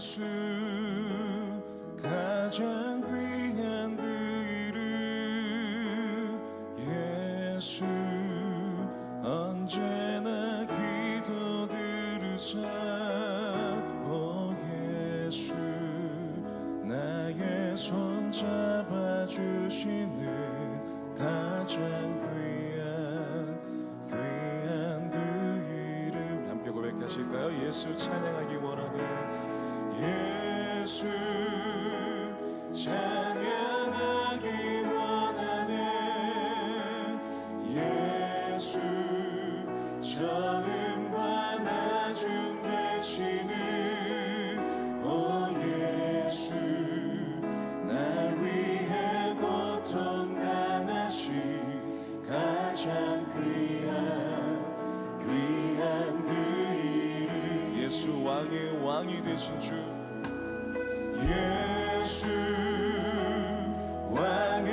예수 가장 귀한 그 이름 예수 언제나 기도 들으사 오 예수 나의 손 잡아주시는 가장 귀한 그 이름 함께 고백하실까요? 예수 찬양하기 원하네 예수 찬양하기 원하네 예수 처음과 나중 되시는 오 예수 날 위해 고통 당하신 가장 귀한 그 이름 예수 왕이 되신 주 예수 왕이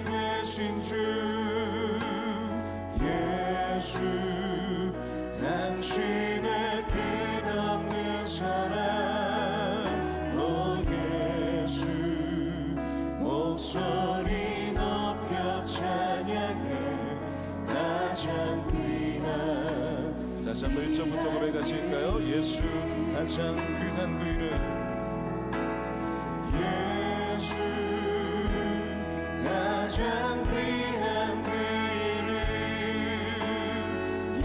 되신 주 예수 당신의 끝없는 사랑 오 예수 목소리 높여 찬양해 가장 귀한 다시 한번 1절부터 고백하실까요? 예수 가장 귀한 그 이름 예수 가장 귀한 그 이름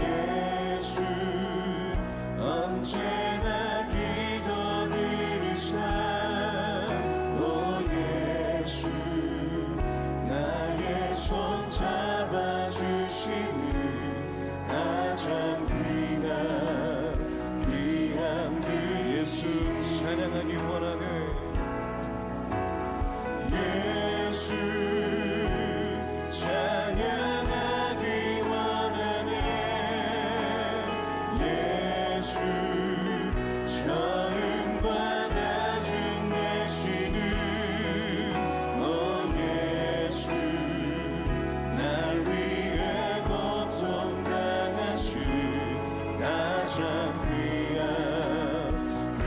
예수 언제나 기도 들으사 오 예수 나의 손 잡아주시는 가장 귀한 그 예수 찬양하기 원하네 예수 찬양하기 원하네 예수 처음과 나중 되시는 오 예수 날 위해 고통 당하신 가장 귀한 그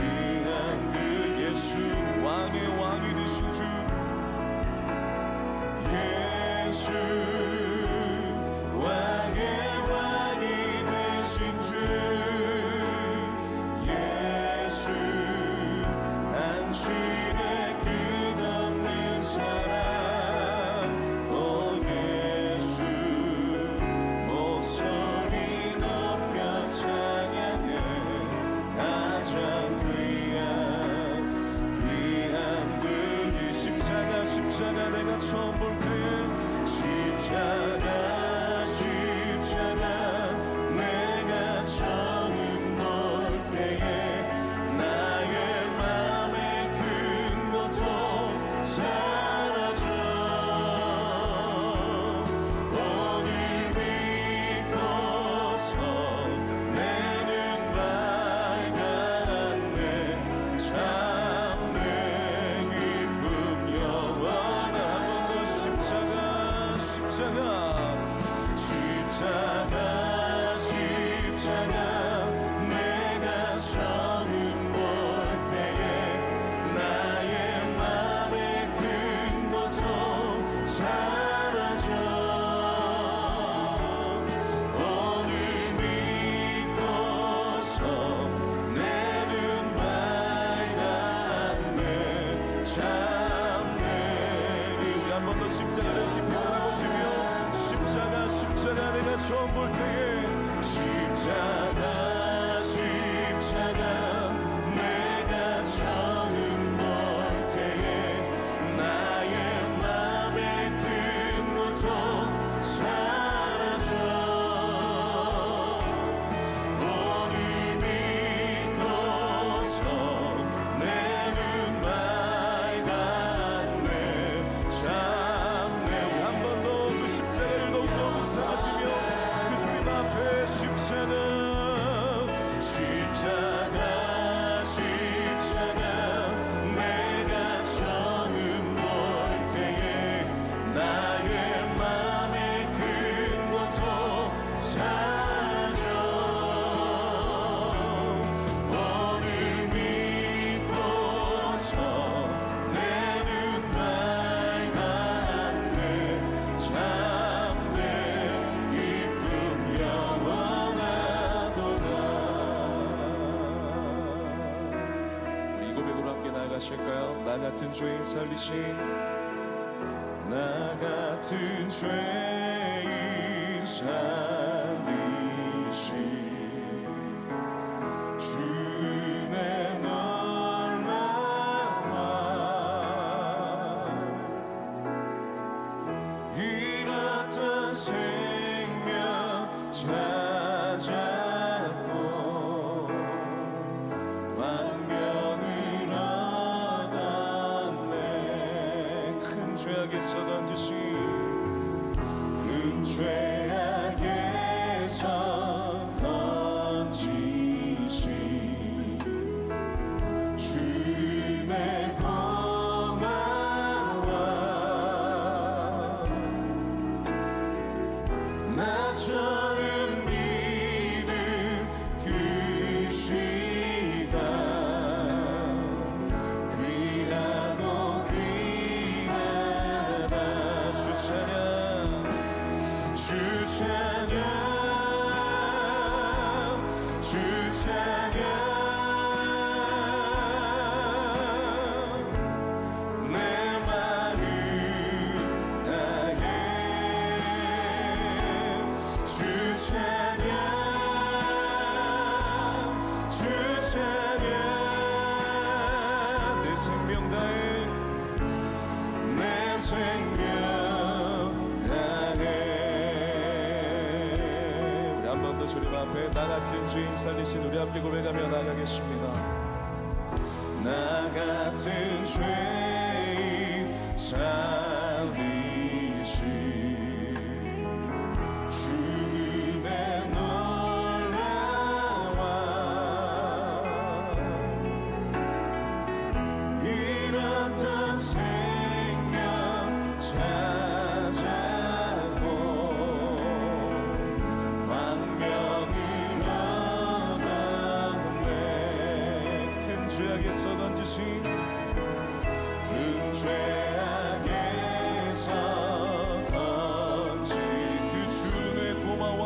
예수 왕이 되신 주 예수 왕이 되신 주 예수 당신의 끝없는 사랑 오 예수 목소리 높여 찬양해 가장 귀한 그 십자가 내가 처음 볼 때 십자가 내가 처음 볼 때에 나의 맘의 큰 고통 사라져 오늘 믿고서 내 눈 밝았네 참 내 기쁨 영원하고 고백하실까요? 나 같은 죄인 살리신, 나 같은 죄인 살리신 주의 놀라와 잃었던 생명 찾았고 광명을 얻었네. 큰 죄악에서 던지신, 큰 죄악에서 던지신 주의 고마워. 나 처음 믿은 그 시간 귀하고 귀하다. 주 찬양, 주 찬양, 주 찬양. 내 마음 다해 주 찬양, 주 찬양. 내 생명 다해, 내 생명 다해. 우리 한 번 더 주님 앞에 나 같은 죄인 살리신 우리 함께 고백하며 나가겠습니다. 나 같은 죄인 살리신 주의 놀라와 잃었던 생명 찾았고 광명을 얻었네. 큰 죄악에서 던지신, 큰 죄악에서 던진 그 주의 고마워,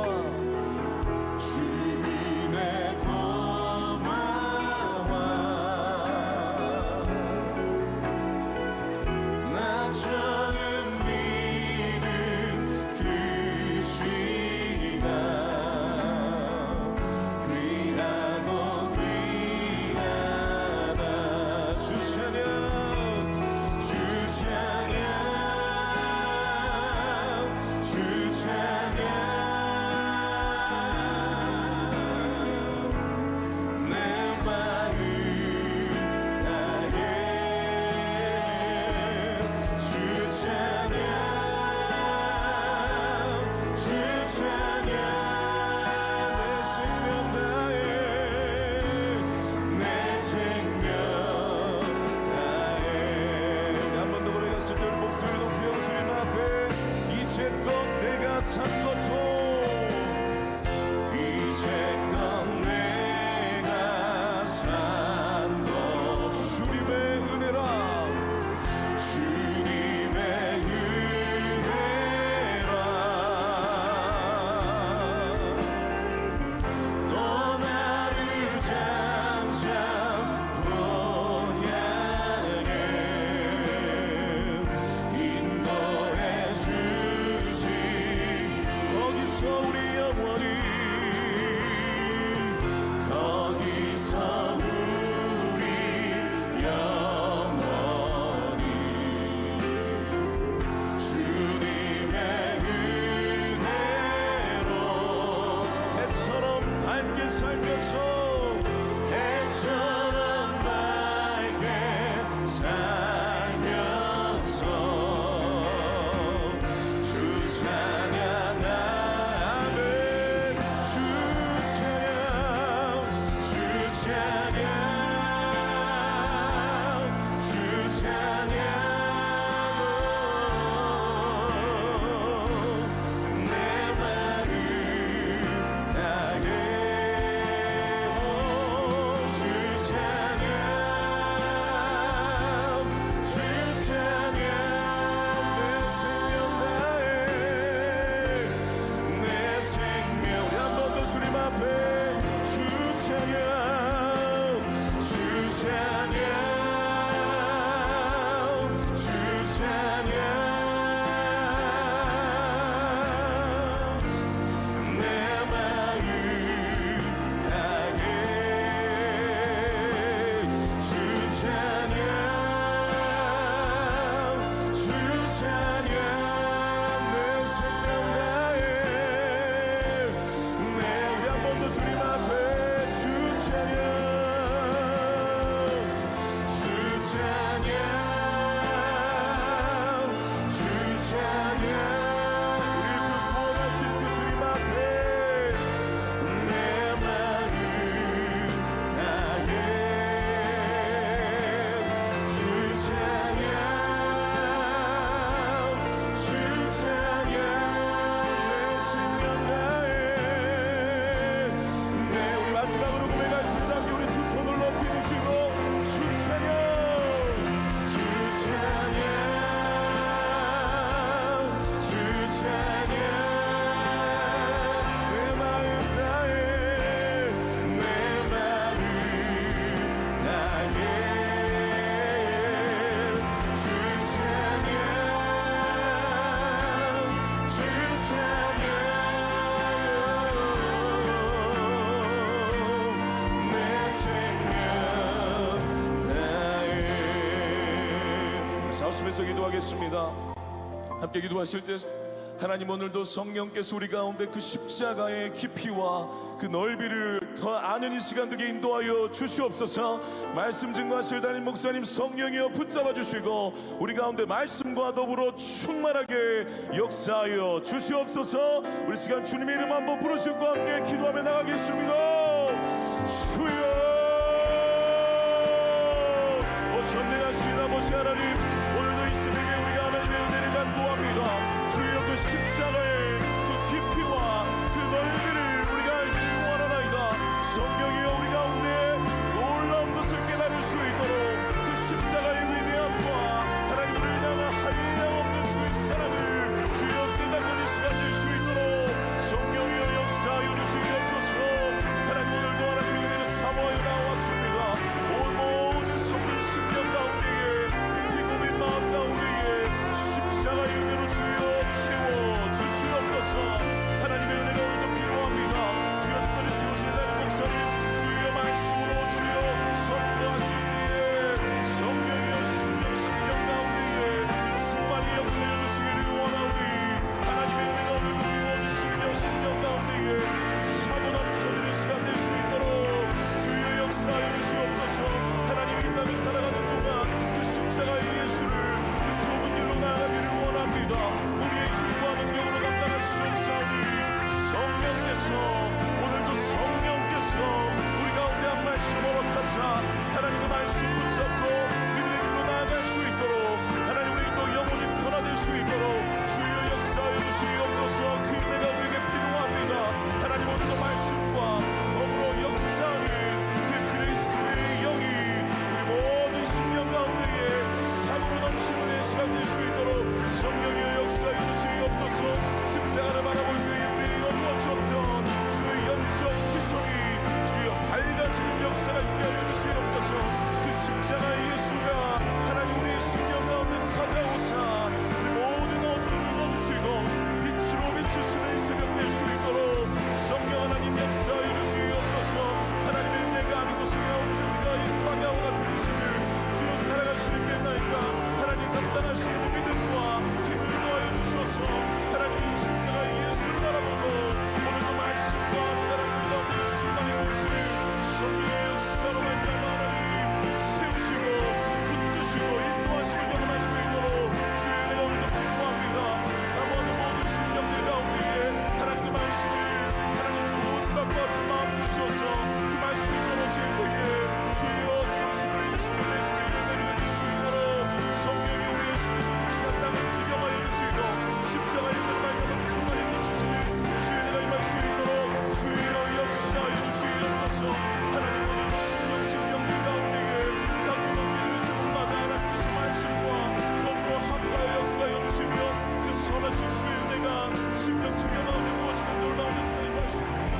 주의 고마워. 나 처음 믿은 그 시간 귀하고 귀하다. 주 찬양, 주 찬양, 주 찬양. 내 마음 다해 주 찬양, 주 찬양. 내 생명 다해, 내 생명 다해. 한 번 더 고백했을 때 우리 목소리 높여 주님 앞에 이제껏 내가 산 것도, 이제껏 내가 산 것 주님의 은혜라, 주님의 은혜라. 또 나를 장장 본향에 인도해 주신 기도하겠습니다. 함께 기도하실 때 하나님, 오늘도 성령께서 우리 가운데 그 십자가의 깊이와 그 넓이를 더 아는 이 시간 되게 인도하여 주시옵소서. 말씀 증거하실 담임 목사님 성령이여 붙잡아 주시고 우리 가운데 말씀과 더불어 충만하게 역사하여 주시옵소서. 우리 시간 주님의 이름 한번 부르시고 함께 기도하며 나가겠습니다. 주여, 전능하신 아버지 하나님, 오늘도 이 새벽에 우리가 하나님의 은혜를 간구합니다. 주여, 그 십자가의 그 깊이와 그 넓이를 우리가 알기를 원하나이다. 성령이여, 우리 가운데 놀라운 것을 깨달을 수 있도록 그 십자가의 위대함과 하나님 우리를 향한 한량없는 주의 사랑을 주여 깨닫는 이 시간 될 수 있도록 성령이여 역사하여 주시옵소서. 하나님, 오늘도 하나님의 은혜를 사모하여 나왔습니다. 온 모든 성령 심령 가운데에 피고민 마음 가운데에 십자가의 은혜로 주여 세워 주시옵소서. 하나님의 은혜가 오늘도 필요합니다. 주여, 특별히 세우신 하나님 목사님 주여 말씀으로 주여 선포하실 때에 성령이여 심령 가운데에 충만히 역사해 주시기를 원하오니 하나님의 은혜가 오늘도 필요한 심령 가운데에 사고 넘쳐지는 시간 될 수 있도록 주여 역사해 주시옵소서. 하나님이 이 땅을 살아가는 동안 그 십자가의 예수를 그 좁은 길로 나아가기를 원합니다. 우리의 힘과 능력으로 감당하시옵사오니 성령께서, 오늘도 성령께서 우리 가운데 한 말씀 허락하사 하나님 그 말씀 붙잡고 믿음의 길로 나아갈 수 있도록 하나님, 우리 또 영혼이 변화될 수 있도록 주여 역사하여 주시옵소서. 그 은혜가 우리에게 필요합니다. 하나님, 오늘도 말씀과 더불어 역사하는 그 그리스도의 영이 우리 모든 심령 가운데에 사고로 넘치는 시간 될 수 있도록 성령의 역사에 주시옵소서. 십자가를 바라볼 때에 우리의 어두워졌던 주의 영적 시선이 주여 밝아지는 역사가 있게 하여 주시옵소서. 그 십자가의 예수가 하나님 우리의 심령 가운데 찾아오사 우리 모든 어둠을 넣어주시고 빛으로 비추시는 이 새벽 될 수 있도록 성령 하나님 역사해 주시옵소서. 하나님의 은혜가 아니고 수여온 우리가 이 광야와 같은 인생을 주여 살아갈 수 있겠나이까. 하나님 감당하시는 믿음과 힘을 더하여 주셔서 하나님 이 십자가의 예수를 바라보고 오늘도 말씀과 하나님 가운데 신망의 모습을 성령의 역사로 말미암아 하나님 세우시고 붙드시고 인도하심을 경험할 수 있도록 주의 은혜가 오늘도 필요합니다. 사모하는 모든 심령들 가운데에 하나님 그 말씀을 하나님 좋은 것과 같은 마음 주셔서 그 말씀이 떨어질 때에 주여 30일 60일의 열매를 맺을 수 있도록 성령이 우리의 수많은 땅을 구경하여 주시고 십자가의 은혜로 말미암아 충만히 붙이시는 주의 은혜가 임할 수 있도록 주여 역사하여 주시옵소서. 하나님, 오늘도 심령들 가운데에 각 구덩이를 저물마다 하나님께서 말씀과 더불어 함께 역사하여 주시며 그 선하신 주의 은혜가 심령 가운데 무엇이든 놀라운 역사의 말씀입니다.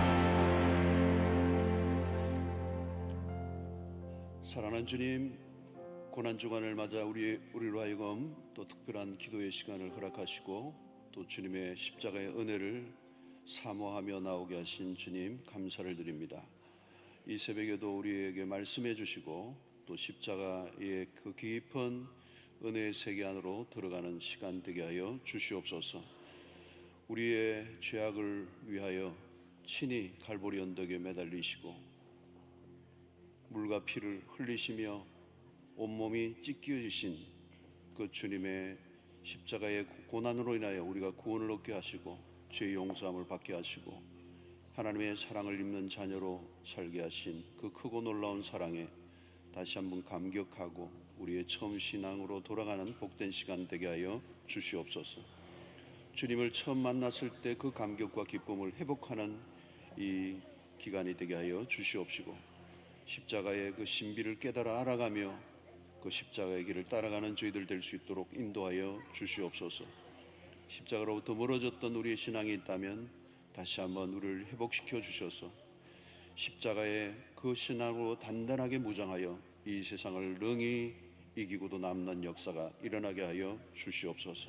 사랑하는 주님, 고난주간을 맞아 우리로 하여금 또 특별한 기도의 시간을 허락하시고 또 주님의 십자가의 은혜를 사모하며 나오게 하신 주님 감사를 드립니다. 이 새벽에도 우리에게 말씀해 주시고 또 십자가의 그 깊은 은혜의 세계 안으로 들어가는 시간 되게 하여 주시옵소서. 우리의 죄악을 위하여 친히 갈보리 언덕에 매달리시고 물과 피를 흘리시며 온몸이 찢겨지신 그 주님의 십자가의 고난으로 인하여 우리가 구원을 얻게 하시고 죄의 용서함을 받게 하시고 하나님의 사랑을 입는 자녀로 살게 하신 그 크고 놀라운 사랑에 다시 한번 감격하고 우리의 처음 신앙으로 돌아가는 복된 시간 되게 하여 주시옵소서. 주님을 처음 만났을 때 그 감격과 기쁨을 회복하는 이 기간이 되게 하여 주시옵시고, 십자가의 그 신비를 깨달아 알아가며 그 십자가의 길을 따라가는 저희들 될 수 있도록 인도하여 주시옵소서. 십자가로부터 멀어졌던 우리의 신앙이 있다면 다시 한번 우리를 회복시켜 주셔서 십자가의 그 신앙으로 단단하게 무장하여 이 세상을 능히 이기고도 남는 역사가 일어나게 하여 주시옵소서.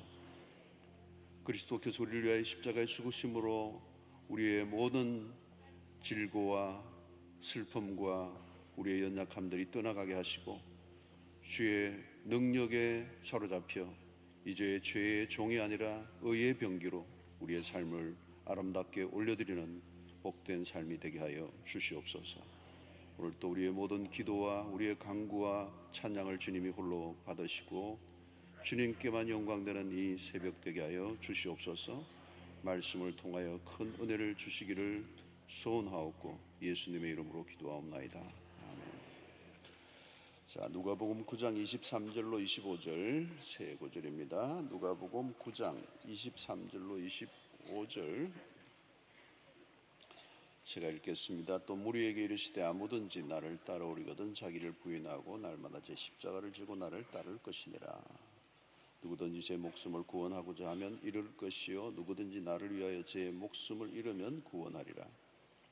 그리스도께서 우리를 위하여 십자가의 죽으심으로 우리의 모든 질고와 슬픔과 우리의 연약함들이 떠나가게 하시고, 주의 능력에 사로잡혀 이제 죄의 종이 아니라 의의 병기로 우리의 삶을 아름답게 올려드리는 복된 삶이 되게 하여 주시옵소서. 오늘 또 우리의 모든 기도와 우리의 간구와 찬양을 주님이 홀로 받으시고 주님께만 영광되는 이 새벽 되게 하여 주시옵소서. 말씀을 통하여 큰 은혜를 주시기를 소원하옵고 예수님의 이름으로 기도하옵나이다. 아멘. 자, 누가복음 9장 23절로 25절 세 구절입니다. 누가복음 9장 23절로 25절 제가 읽겠습니다. 또 무리에게 이르시되 아무든지 나를 따라오리거든 자기를 부인하고 날마다 제 십자가를 지고 나를 따를 것이니라. 누구든지 제 목숨을 구원하고자 하면 잃을 것이요 누구든지 나를 위하여 제 목숨을 잃으면 구원하리라.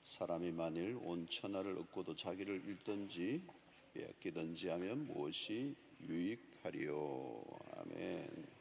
사람이 만일 온 천하를 얻고도 자기를 잃든지 빼앗기든지 하면 무엇이 유익하리요. 아멘.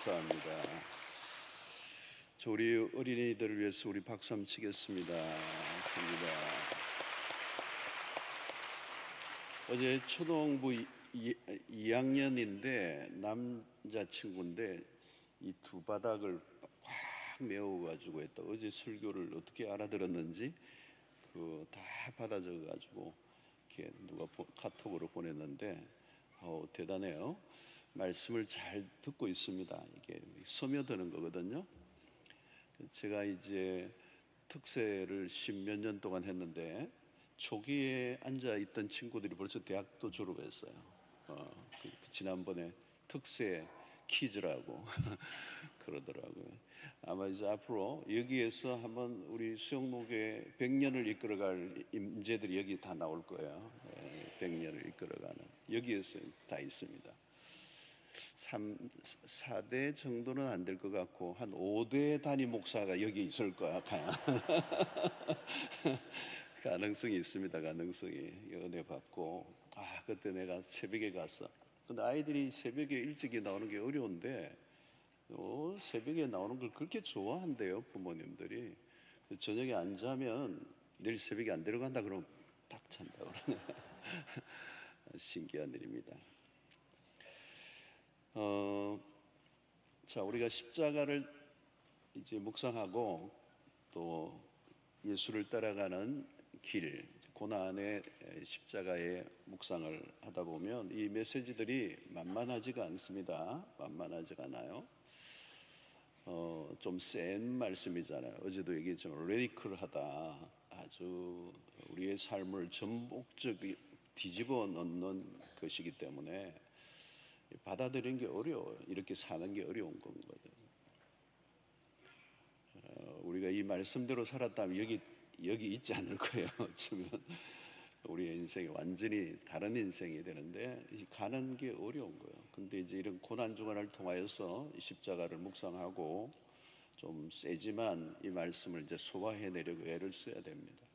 감사합니다. 우리 어린이들을 위해서 우리 박수 한번 치겠습니다. 감사합니다. 어제 초등부 2학년인데 남자친구인데 이 두 바닥을 꽉 메워가지고 했다. 어제 설교를 어떻게 알아들었는지 다 받아 적어가지고 이렇게 누가 카톡으로 보냈는데 대단해요. 말씀을 잘 듣고 있습니다. 이게 스며드는 거거든요. 제가 이제 특세를 10몇 년 동안 했는데 초기에 앉아 있던 친구들이 벌써 대학도 졸업했어요. 지난번에 특세 퀴즈라고 그러더라고요. 아마 이제 앞으로 여기에서 한번 우리 수영목의 100년을 이끌어갈 인재들이 여기 다 나올 거예요. 100년을 이끌어가는 여기에서 다 있습니다. 4대 정도는 안 될 것 같고 한 5대 단위 목사가 여기 있을 거야. 가능성이 있습니다. 가능성이 은혜 받고 그때 내가 새벽에 갔어. 근데 아이들이 새벽에 일찍이 나오는 게 어려운데 새벽에 나오는 걸 그렇게 좋아한대요. 부모님들이. 저녁에 안 자면 내일 새벽에 안 데려간다 그러면 딱 잔다고 그러네. 신기한 일입니다. 자, 우리가 십자가를 이제 묵상하고 또 예수를 따라가는 길, 고난의 십자가의 묵상을 하다 보면 이 메시지들이 만만하지가 않습니다. 만만하지가 않아요. 좀 센 말씀이잖아요. 어제도 얘기했지만 레디컬하다. 아주 우리의 삶을 전복적으로 뒤집어 놓는 것이기 때문에 받아들이는 게 어려워요. 이렇게 사는 게 어려운 건 거죠. 우리가 이 말씀대로 살았다면 여기 있지 않을 거예요. 어쩌면 우리의 인생이 완전히 다른 인생이 되는데 가는 게 어려운 거예요. 근데 이제 이런 고난 주간을 통하여서 이 십자가를 묵상하고 좀 세지만 이 말씀을 이제 소화해내려고 애를 써야 됩니다.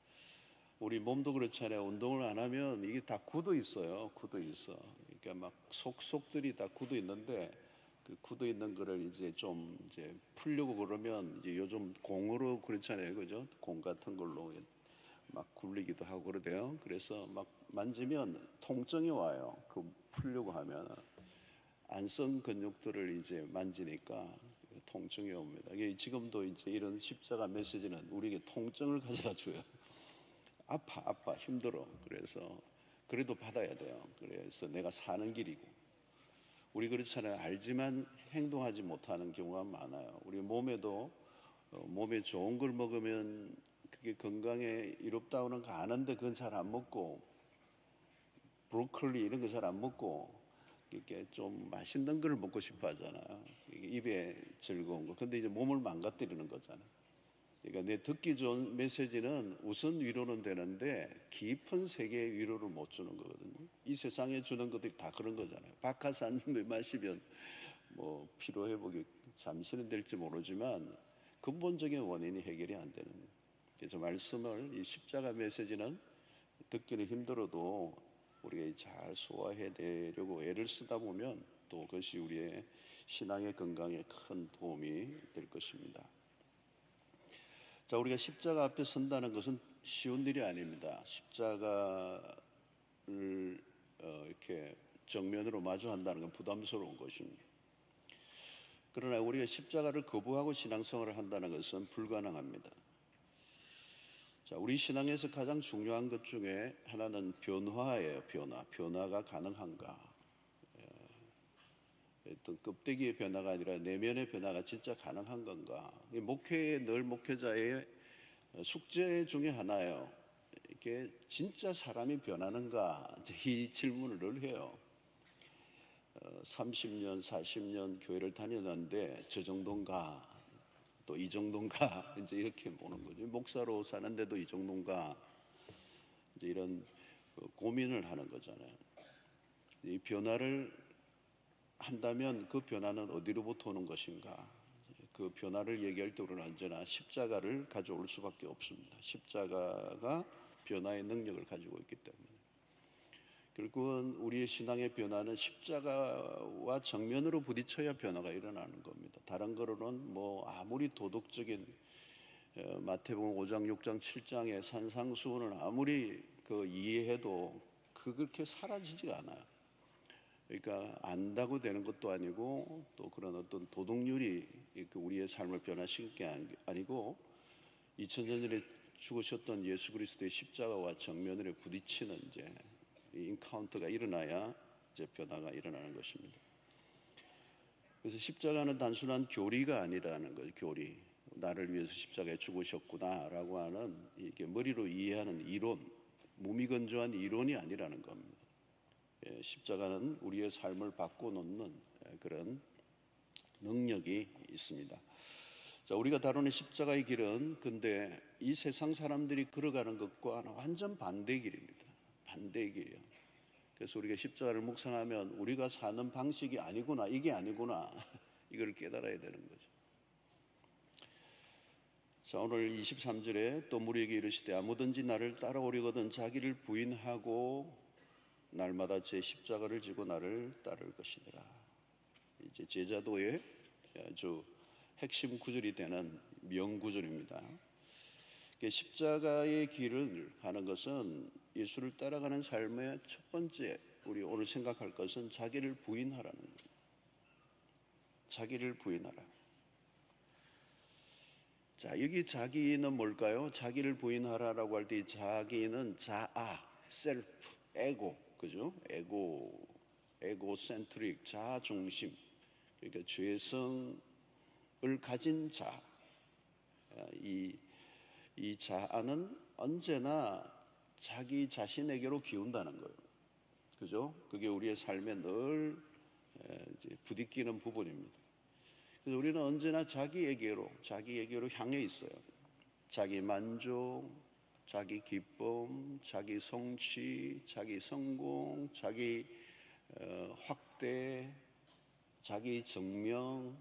우리 몸도 그렇잖아요. 운동을 안 하면 이게 다 굳어 있어요. 굳어 있어. 그러니까 막 속들이 다 굳어 있는데 그 굳어 있는 거를 이제 좀 이제 풀려고 그러면 이제 요즘 공으로 그렇잖아요. 그죠? 공 같은 걸로 막 굴리기도 하고 그러대요. 그래서 막 만지면 통증이 와요. 그 풀려고 하면 안쓴 근육들을 이제 만지니까 통증이 옵니다. 지금도 이제 이런 십자가 메시지는 우리에게 통증을 가져다 줘요. 아파 힘들어. 그래서 그래도 받아야 돼요. 그래서 내가 사는 길이고 우리 그렇잖아요. 알지만 행동하지 못하는 경우가 많아요. 우리 몸에도 몸에 좋은 걸 먹으면 그게 건강에 이롭다고는 거 아는데 그건 잘 안 먹고 브로콜리 이런 거 잘 안 먹고 이렇게 좀 맛있는 걸 먹고 싶어 하잖아요. 입에 즐거운 거. 근데 이제 몸을 망가뜨리는 거잖아요. 그러니까 내 듣기 좋은 메시지는 우선 위로는 되는데 깊은 세계의 위로를 못 주는 거거든요. 이 세상에 주는 것들이 다 그런 거잖아요. 박하산 마시면 뭐 피로 회복이 잠시는 될지 모르지만 근본적인 원인이 해결이 안 되는 거예요. 그래서 말씀을 이 십자가 메시지는 듣기는 힘들어도 우리가 잘 소화해내려고 애를 쓰다 보면 또 그것이 우리의 신앙의 건강에 큰 도움이 될 것입니다. 자, 우리가 십자가 앞에 선다는 것은 쉬운 일이 아닙니다. 십자가를 이렇게 정면으로 마주한다는 건 부담스러운 것입니다. 그러나 우리가 십자가를 거부하고 신앙생활을 한다는 것은 불가능합니다. 자, 우리 신앙에서 가장 중요한 것 중에 하나는 변화예요. 변화가 가능한가? 어떤 껍데기의 변화가 아니라 내면의 변화가 진짜 가능한 건가? 목회의 늘 목회자의 숙제 중에 하나예요. 이게 진짜 사람이 변하는가? 이 질문을 늘 해요. 30년, 40년 교회를 다녔는데 저 정도인가? 또 이 정도인가? 이제 이렇게 보는 거죠. 목사로 사는데도 이 정도인가? 이제 이런 고민을 하는 거잖아요. 이 변화를 한다면 그 변화는 어디로부터 오는 것인가? 그 변화를 얘기할 때 우리는 언제나 십자가를 가져올 수밖에 없습니다. 십자가가 변화의 능력을 가지고 있기 때문에. 결국은 우리의 신앙의 변화는 십자가와 정면으로 부딪혀야 변화가 일어나는 겁니다. 다른 거로는 뭐 아무리 도덕적인 마태복음 5장, 6장, 7장의 산상수훈을 아무리 이해해도 그렇게 사라지지가 않아요. 그러니까 안다고 되는 것도 아니고 또 그런 어떤 도덕률이 우리의 삶을 변화시킬 게 아니고 2000년 전에 죽으셨던 예수 그리스도의 십자가와 정면으로 부딪히는 이제 인카운터가 일어나야 이제 변화가 일어나는 것입니다. 그래서 십자가는 단순한 교리가 아니라는 거죠. 교리. 나를 위해서 십자가에 죽으셨구나라고 하는 이게 머리로 이해하는 이론, 무미건조한 이론이 아니라는 겁니다. 십자가는 우리의 삶을 바꿔놓는 그런 능력이 있습니다. 자, 우리가 다루는 십자가의 길은 근데 이 세상 사람들이 걸어가는 것과 완전 반대의 길입니다. 반대의 길이요. 그래서 우리가 십자가를 묵상하면 우리가 사는 방식이 아니구나, 이게 아니구나, 이걸 깨달아야 되는 거죠. 자, 오늘 23절에 또 무리에게 이르시되 아무든지 나를 따라오려거든 자기를 부인하고 날마다 제 십자가를 지고 나를 따를 것이니라. 이제 제자도의 아주 핵심 구절이 되는 명구절입니다. 십자가의 길을 가는 것은 예수를 따라가는 삶의 첫 번째 우리 오늘 생각할 것은 자기를 부인하라는 겁니다. 자기를 부인하라. 자, 여기 자기는 뭘까요? 자기를 부인하라라고 할 때 자기는 자아, 셀프, 에고, 그죠? 에고센트릭, 자아 중심. 그러니까 죄성을 가진 자. 이 자아는 언제나 자기 자신에게로 기운다는 거예요. 그죠? 그게 우리의 삶에 늘 부딪히는 부분입니다. 그래서 우리는 언제나 자기에게로 향해 있어요. 자기 만족, 자기 기쁨, 자기 성취, 자기 성공, 자기 확대, 자기 증명.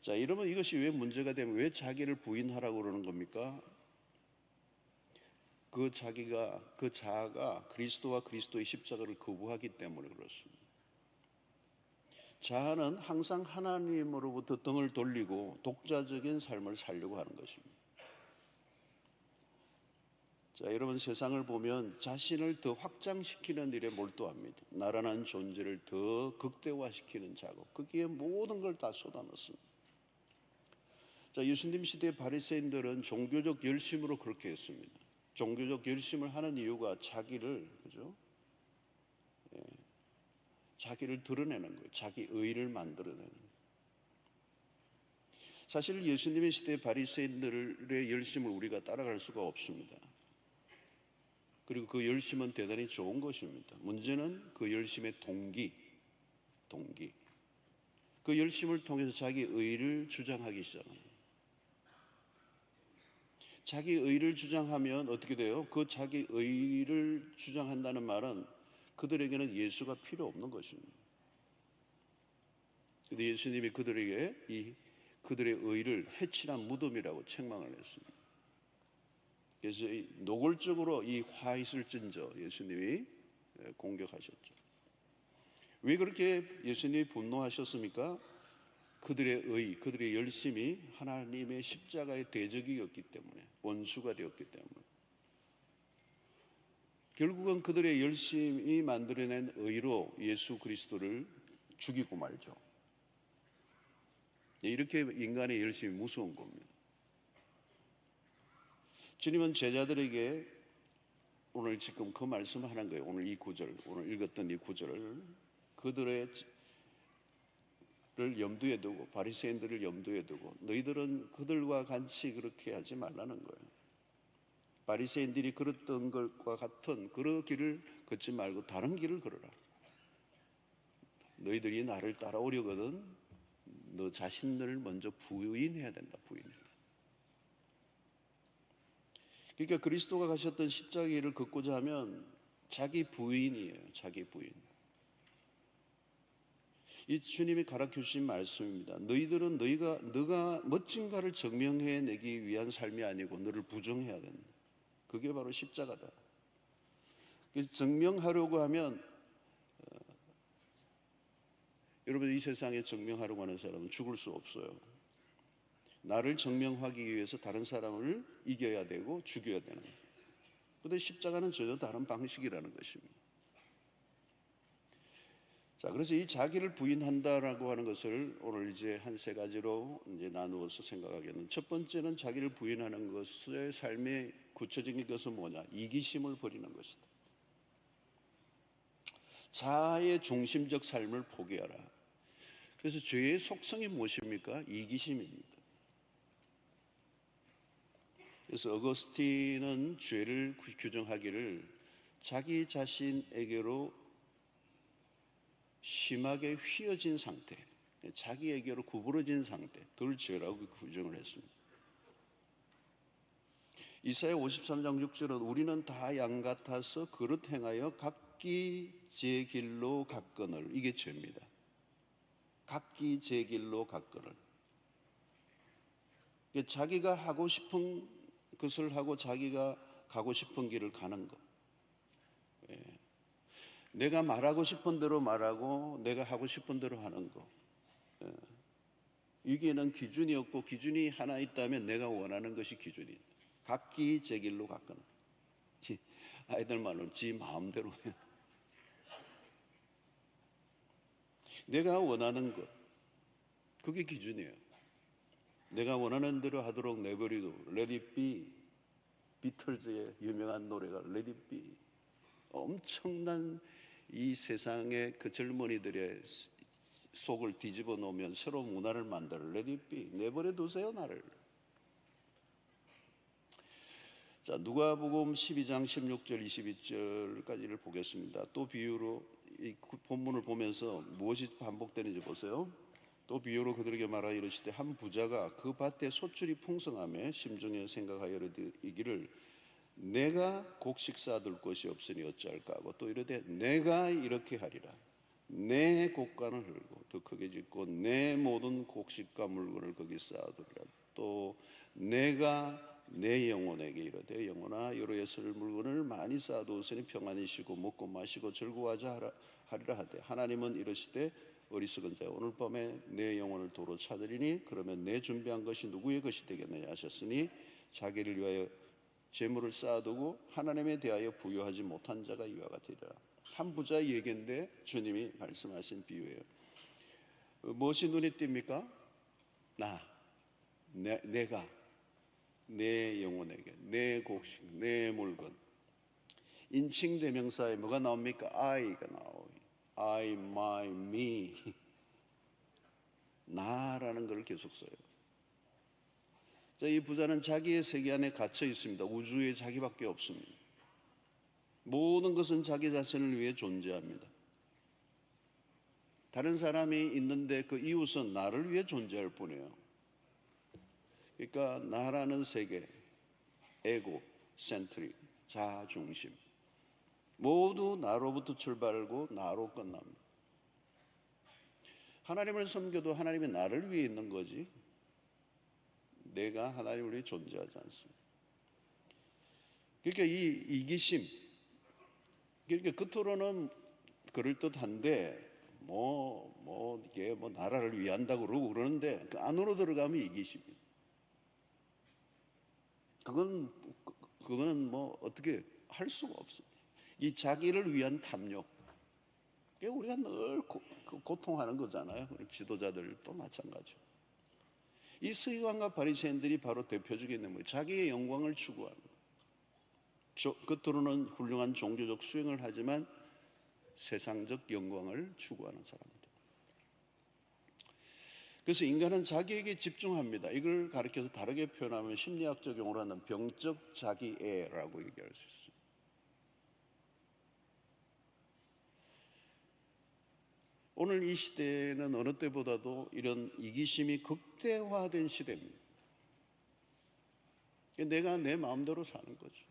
자, 이러면 이것이 왜 문제가 되면 왜 자기를 부인하라고 그러는 겁니까? 그 자아가 그리스도와 그리스도의 십자가를 거부하기 때문에 그렇습니다. 자아는 항상 하나님으로부터 등을 돌리고 독자적인 삶을 살려고 하는 것입니다. 자, 여러분 세상을 보면 자신을 더 확장시키는 일에 몰두합니다. 나라는 존재를 더 극대화시키는 작업, 거기에 모든 걸 다 쏟아넣습니다. 자, 예수님 시대의 바리새인들은 종교적 열심으로 그렇게 했습니다. 종교적 열심을 하는 이유가 자기를, 그죠? 자기를 드러내는 거예요. 자기 의를 만들어내는 거예요. 사실 예수님의 시대의 바리새인들의 열심을 우리가 따라갈 수가 없습니다. 그리고 그 열심은 대단히 좋은 것입니다. 문제는 그 열심의 동기. 그 열심을 통해서 자기 의를 주장하기 시작합니다. 자기 의를 주장하면 어떻게 돼요? 그 자기 의를 주장한다는 말은 그들에게는 예수가 필요 없는 것입니다. 그런데 예수님이 그들에게 그들의 의를 해칠한 무덤이라고 책망을 했습니다. 그래서 노골적으로 이 화잇을 찐저 예수님이 공격하셨죠. 왜 그렇게 예수님이 분노하셨습니까? 그들의 열심이 하나님의 십자가의 대적이었기 때문에, 원수가 되었기 때문에. 결국은 그들의 열심이 만들어낸 의로 예수 그리스도를 죽이고 말죠. 이렇게 인간의 열심이 무서운 겁니다. 주님은 제자들에게 오늘 지금 그 말씀을 하는 거예요. 오늘 이 구절, 오늘 읽었던 이 구절을 그들의 염두에 두고, 바리새인들을 염두에 두고, 너희들은 그들과 같이 그렇게 하지 말라는 거예요. 바리새인들이 걸었던 것과 같은 그 길을 걷지 말고 다른 길을 걸어라. 너희들이 나를 따라오려거든 너 자신을 먼저 부인해야 된다. 그러니까 그리스도가 가셨던 십자가의 길을 걷고자 하면 자기 부인이에요. 자기 부인. 이 주님이 가르쳐 주신 말씀입니다. 너희들은 너가 멋진가를 증명해내기 위한 삶이 아니고 너를 부정해야 된다. 그게 바로 십자가다. 그래서 증명하려고 하면 여러분 이 세상에 증명하려고 하는 사람은 죽을 수 없어요. 나를 증명하기 위해서 다른 사람을 이겨야 되고 죽여야 되는 거예요. 그런데 십자가는 전혀 다른 방식이라는 것입니다. 자, 그래서 이 자기를 부인한다라고 하는 것을 오늘 이제 한 세 가지로 이제 나누어서 생각하겠는데, 첫 번째는 자기를 부인하는 것의 삶의 구체적인 것은 뭐냐? 이기심을 버리는 것이다. 자아의 중심적 삶을 포기하라. 그래서 죄의 속성이 무엇입니까? 이기심입니다. 그래서 어거스틴은 죄를 규정하기를 자기 자신에게로 심하게 휘어진 상태, 자기에게로 구부러진 상태, 그걸 죄라고 규정을 했습니다. 이사야 53장 6절은 우리는 다 양 같아서 그릇 행하여 각기 제 길로 갔거늘, 이게 죄입니다. 각기 제 길로 갔거늘. 자기가 하고 싶은 것을 하고 자기가 가고 싶은 길을 가는 것. 내가 말하고 싶은 대로 말하고 내가 하고 싶은 대로 하는 거. 이게는 기준이 없고, 기준이 하나 있다면 내가 원하는 것이 기준이에요. 각기 제 길로 갔거나. 아이들 말로는 지 마음대로 해. 내가 원하는 것, 그게 기준이에요. 내가 원하는 대로 하도록 내버리도. Let it be. 비틀즈의 유명한 노래가 Let it be. 엄청난 이 세상의 그 젊은이들의 속을 뒤집어 놓으면 새로운 문화를 만들어. Let it be. 내버려 두세요, 나를. 자, 누가복음 12장 16절 22절까지를 보겠습니다. 또 비유로 이 본문을 보면서 무엇이 반복되는지 보세요. 또 비유로 그들에게 말하여 이르시되 한 부자가 그 밭에 소출이 풍성하며 심중에 생각하여 이르기를 내가 곡식 쌓아둘 것이 없으니 어찌할까 하고, 또 이르되 내가 이렇게 하리라. 내 곡간을 헐고 더 크게 짓고 내 모든 곡식과 물건을 거기 쌓아두리라. 또 내가 내 영혼에게 이르되 영혼아 여러 예술 물건을 많이 쌓아두었으니 평안히 쉬고 먹고 마시고 즐거워하자 하리라 하되, 하나님은 이르시되 어리석은 자여 오늘 밤에 내 영혼을 도로 찾으리니 그러면 내 준비한 것이 누구의 것이 되겠느냐 하셨으니 자기를 위하여 재물을 쌓아두고 하나님에 대하여 부여하지 못한 자가 이와 같으리라. 한 부자의 얘기인데 주님이 말씀하신 비유예요. 무엇이 눈에 띕니까? 내가 내 영혼에게 내 곡식 내 물건. 인칭 대명사에 뭐가 나옵니까? I가 나와요. I, my, me. 나라는 걸 계속 써요. 자, 이 부자는 자기의 세계 안에 갇혀 있습니다. 우주에 자기밖에 없습니다. 모든 것은 자기 자신을 위해 존재합니다. 다른 사람이 있는데 그 이웃은 나를 위해 존재할 뿐이에요. 그러니까 나라는 세계, 에고, 센트릭, 자아 중심. 모두 나로부터 출발하고 나로 끝납니다. 하나님을 섬겨도 하나님이 나를 위해 있는 거지 내가 하나님을 위해 존재하지 않습니다. 그러니까 이 이기심, 그러니까 겉으로는 그럴듯한데 이게 나라를 위한다고 그러는데 그 안으로 들어가면 이기심입니다. 그거는 어떻게 할 수가 없어요. 이 자기를 위한 탐욕, 우리가 늘 고통하는 거잖아요. 우리 지도자들도 마찬가지고. 이 서기관과 바리새인들이 바로 대표적인 인물, 자기의 영광을 추구하는, 겉으로는 훌륭한 종교적 수행을 하지만 세상적 영광을 추구하는 사람들. 그래서 인간은 자기에게 집중합니다. 이걸 가르쳐서 다르게 표현하면 심리학적 용어로 하는 병적 자기애라고 얘기할 수 있습니다. 오늘 이 시대는 어느 때보다도 이런 이기심이 극대화된 시대입니다. 내가 내 마음대로 사는 거죠.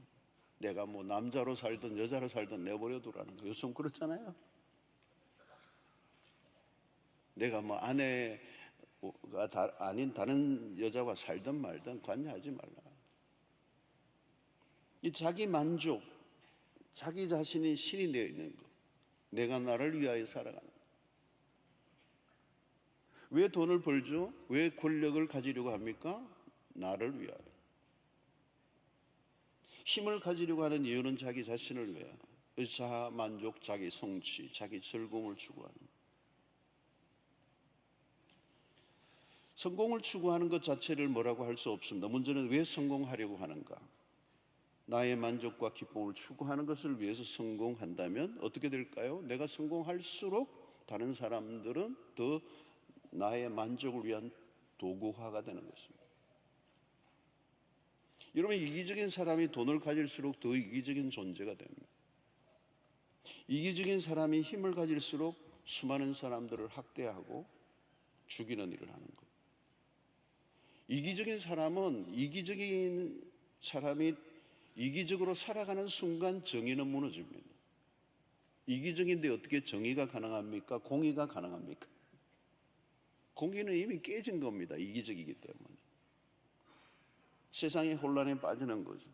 내가 남자로 살든 여자로 살든 내버려 두라는 거. 요즘 그렇잖아요. 내가 아내가 아닌 다른 여자와 살든 말든 관여하지 말라. 이 자기 만족, 자기 자신이 신이 되어 있는 것, 내가 나를 위하여 살아가는 것. 왜 돈을 벌죠? 왜 권력을 가지려고 합니까? 나를 위하여. 힘을 가지려고 하는 이유는 자기 자신을 위해 자아 만족, 자기 성취, 자기 즐거움을 추구하는, 성공을 추구하는 것 자체를 뭐라고 할 수 없습니다. 문제는 왜 성공하려고 하는가? 나의 만족과 기쁨을 추구하는 것을 위해서 성공한다면 어떻게 될까요? 내가 성공할수록 다른 사람들은 더 나의 만족을 위한 도구화가 되는 것입니다. 여러분, 이기적인 사람이 돈을 가질수록 더 이기적인 존재가 됩니다. 이기적인 사람이 힘을 가질수록 수많은 사람들을 학대하고 죽이는 일을 하는 거예요. 이기적인 사람이 이기적으로 살아가는 순간 정의는 무너집니다. 이기적인데 어떻게 정의가 가능합니까? 공의가 가능합니까? 공의는 이미 깨진 겁니다. 이기적이기 때문에. 세상의 혼란에 빠지는 거죠.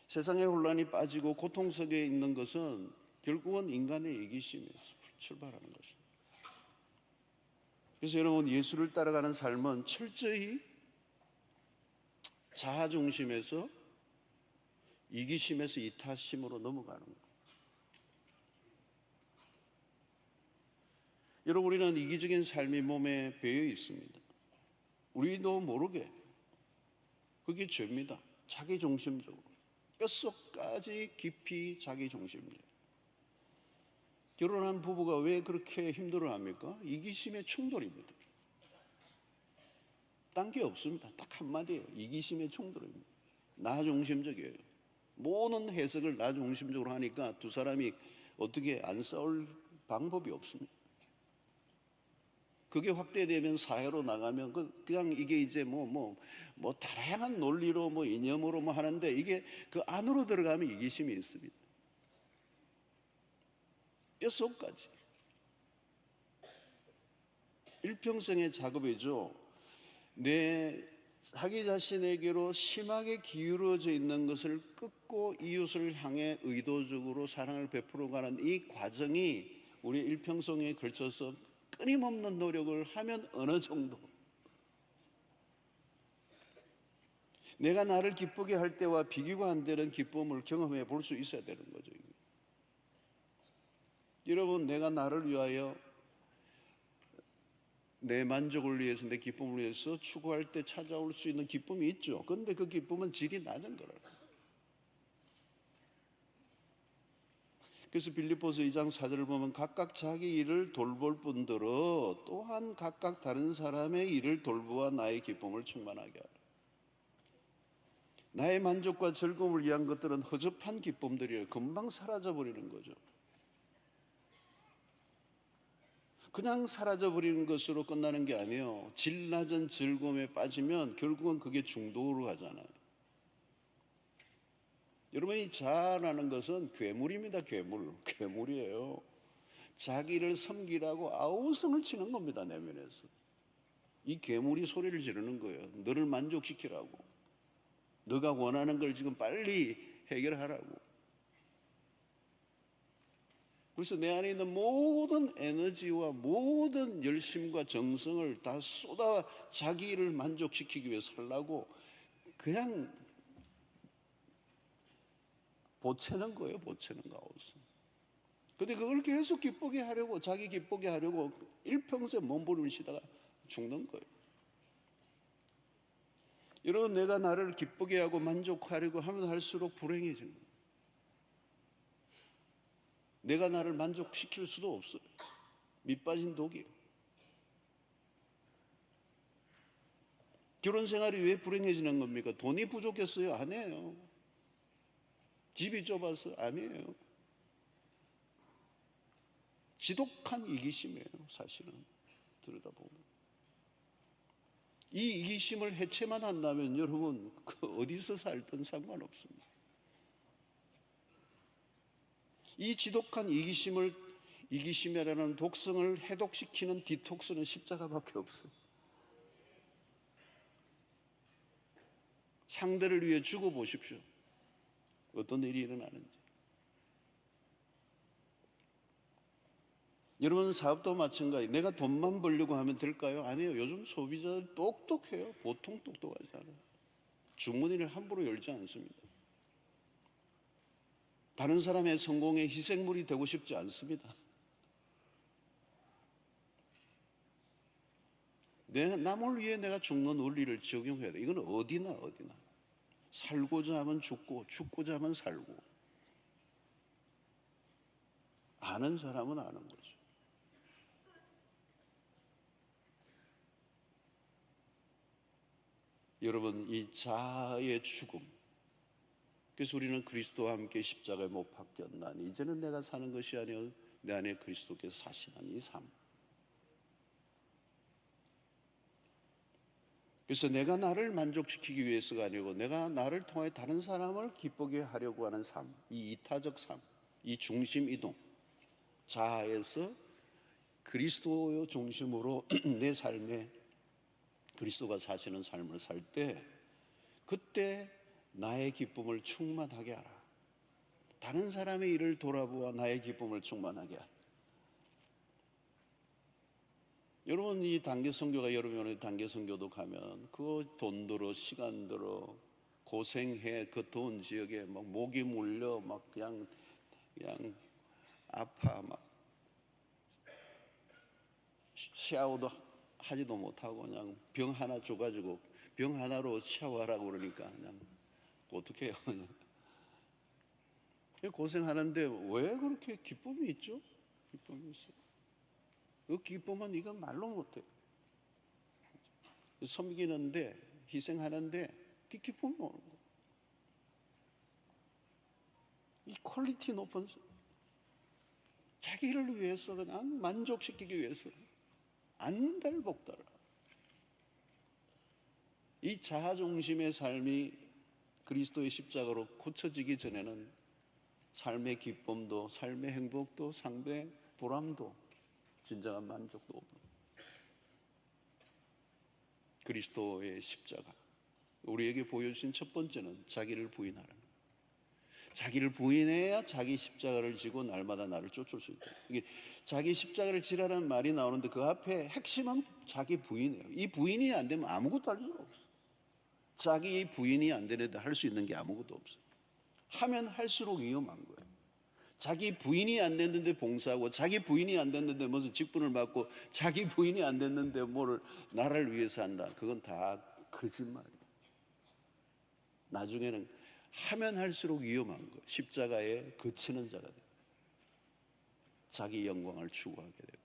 세상의 혼란이 빠지고 고통 속에 있는 것은 결국은 인간의 이기심에서 출발하는 것입니다. 그래서 여러분, 예수를 따라가는 삶은 철저히 자아중심에서 이기심에서 이타심으로 넘어가는 거예요. 여러분, 우리는 이기적인 삶이 몸에 배어 있습니다. 우리도 모르게 그게 죄입니다. 자기중심적으로 뼛속까지 깊이 자기중심적. 결혼한 부부가 왜 그렇게 힘들어합니까? 이기심의 충돌입니다. 딴 게 없습니다. 딱 한마디예요. 이기심의 충돌입니다. 나 중심적이에요. 모든 해석을 나 중심적으로 하니까 두 사람이 어떻게 안 싸울 방법이 없습니다. 그게 확대되면 사회로 나가면 그냥 이게 이제 뭐 다양한 논리로 이념으로 하는데 이게 그 안으로 들어가면 이기심이 있습니다. 뼛속까지. 일평생의 작업이죠. 자기 자신에게로 심하게 기울어져 있는 것을 끊고 이웃을 향해 의도적으로 사랑을 베풀어가는 이 과정이 우리 일평생에 걸쳐서 끊임없는 노력을 하면 어느 정도 내가 나를 기쁘게 할 때와 비교가 안 되는 기쁨을 경험해 볼 수 있어야 되는 거죠. 여러분, 내가 나를 위하여 내 만족을 위해서, 내 기쁨을 위해서 추구할 때 찾아올 수 있는 기쁨이 있죠. 그런데 그 기쁨은 질이 낮은 거라고. 그래서 빌립보서 2장 4절을 보면 각각 자기 일을 돌볼 뿐더러 또한 각각 다른 사람의 일을 돌보아 나의 기쁨을 충만하게 하라. 나의 만족과 즐거움을 위한 것들은 허접한 기쁨들이에요. 금방 사라져버리는 거죠. 그냥 사라져버리는 것으로 끝나는 게 아니에요. 질 낮은 즐거움에 빠지면 결국은 그게 중독으로 가잖아요. 여러분, 이 자아라는 것은 괴물입니다. 괴물이에요. 자기를 섬기라고 아우성을 치는 겁니다. 내면에서. 이 괴물이 소리를 지르는 거예요. 너를 만족시키라고. 너가 원하는 걸 지금 빨리 해결하라고. 그래서 내 안에 있는 모든 에너지와 모든 열심과 정성을 다 쏟아 자기를 만족시키기 위해 살라고 그냥 보채는 거예요. 보채는 가오스. 그런데 그걸 계속 기쁘게 하려고, 자기 기쁘게 하려고 일평생 몸부림치다가 죽는 거예요. 여러분, 내가 나를 기쁘게 하고 만족하려고 하면 할수록 불행해지는 거예요. 내가 나를 만족시킬 수도 없어요. 밑빠진 독이에요. 결혼 생활이 왜 불행해지는 겁니까? 돈이 부족했어요? 아니에요. 집이 좁아서? 아니에요. 지독한 이기심이에요. 사실은 들여다보면. 이 이기심을 해체만 한다면 여러분 어디서 살든 상관없습니다. 이 지독한 이기심이라는 독성을 해독시키는 디톡스는 십자가밖에 없어요. 상대를 위해 죽어보십시오. 어떤 일이 일어나는지. 여러분, 사업도 마찬가지. 내가 돈만 벌려고 하면 될까요? 아니에요. 요즘 소비자들 똑똑해요. 보통 똑똑하지 않아요. 주머니를 함부로 열지 않습니다. 다른 사람의 성공에 희생물이 되고 싶지 않습니다. 남을 위해 내가 죽는 원리를 적용해야 돼. 이건 어디나. 살고자 하면 죽고, 죽고자 하면 살고. 아는 사람은 아는 거죠. 여러분, 이 자아의 죽음. 그래서 우리는 그리스도와 함께 십자가에 못 박혔나니 이제는 내가 사는 것이 아니요 내 안에 그리스도께서 사시는 이 삶. 그래서 내가 나를 만족시키기 위해서가 아니고 내가 나를 통해 다른 사람을 기쁘게 하려고 하는 삶, 이 이타적 삶, 이 중심 이동, 자아에서 그리스도 중심으로 내 삶에 그리스도가 사시는 삶을 살 때, 그때 나의 기쁨을 충만하게 하라. 다른 사람의 일을 돌아보아 나의 기쁨을 충만하게 하라. 여러분, 이 단기 선교가 여러분의 단기 선교도 가면 그 돈 들어 시간 들어 고생해, 그 더운 지역에 막 모기 물려 막 그냥 아파, 막 샤워도 하지도 못하고 그냥 병 하나 줘가지고 병 하나로 샤워하라고 그러니까 그냥 어떻게 해요? 고생하는데 왜 그렇게 기쁨이 있죠? 기쁨이 있어요. 그 기쁨은 이건 말로 못해. 섬기는데, 희생하는데 그 기쁨이 오는 거. 이 퀄리티 높은, 자기를 위해서 그냥 만족시키기 위해서 안달복달아. 이 자아중심의 삶이 그리스도의 십자가로 고쳐지기 전에는 삶의 기쁨도, 삶의 행복도, 삶의 보람도, 진정한 만족도 없는 그리스도의 십자가, 우리에게 보여주신 첫 번째는 자기를 부인하라는 거예요. 자기를 부인해야 자기 십자가를 지고 날마다 나를 쫓을 수 있다. 이게 자기 십자가를 지라는 말이 나오는데 그 앞에 핵심은 자기 부인이에요. 이 부인이 안 되면 아무것도 할 수가 없어요. 자기 부인이 안 되는데 할 수 있는 게 아무것도 없어요. 하면 할수록 위험한 거예요. 자기 부인이 안 됐는데 봉사하고, 자기 부인이 안 됐는데 무슨 직분을 받고, 자기 부인이 안 됐는데 뭐를 나라를 위해서 한다. 그건 다 거짓말이에요. 나중에는 하면 할수록 위험한 거예요. 십자가에 그치는 자가 돼요. 자기 영광을 추구하게 되고.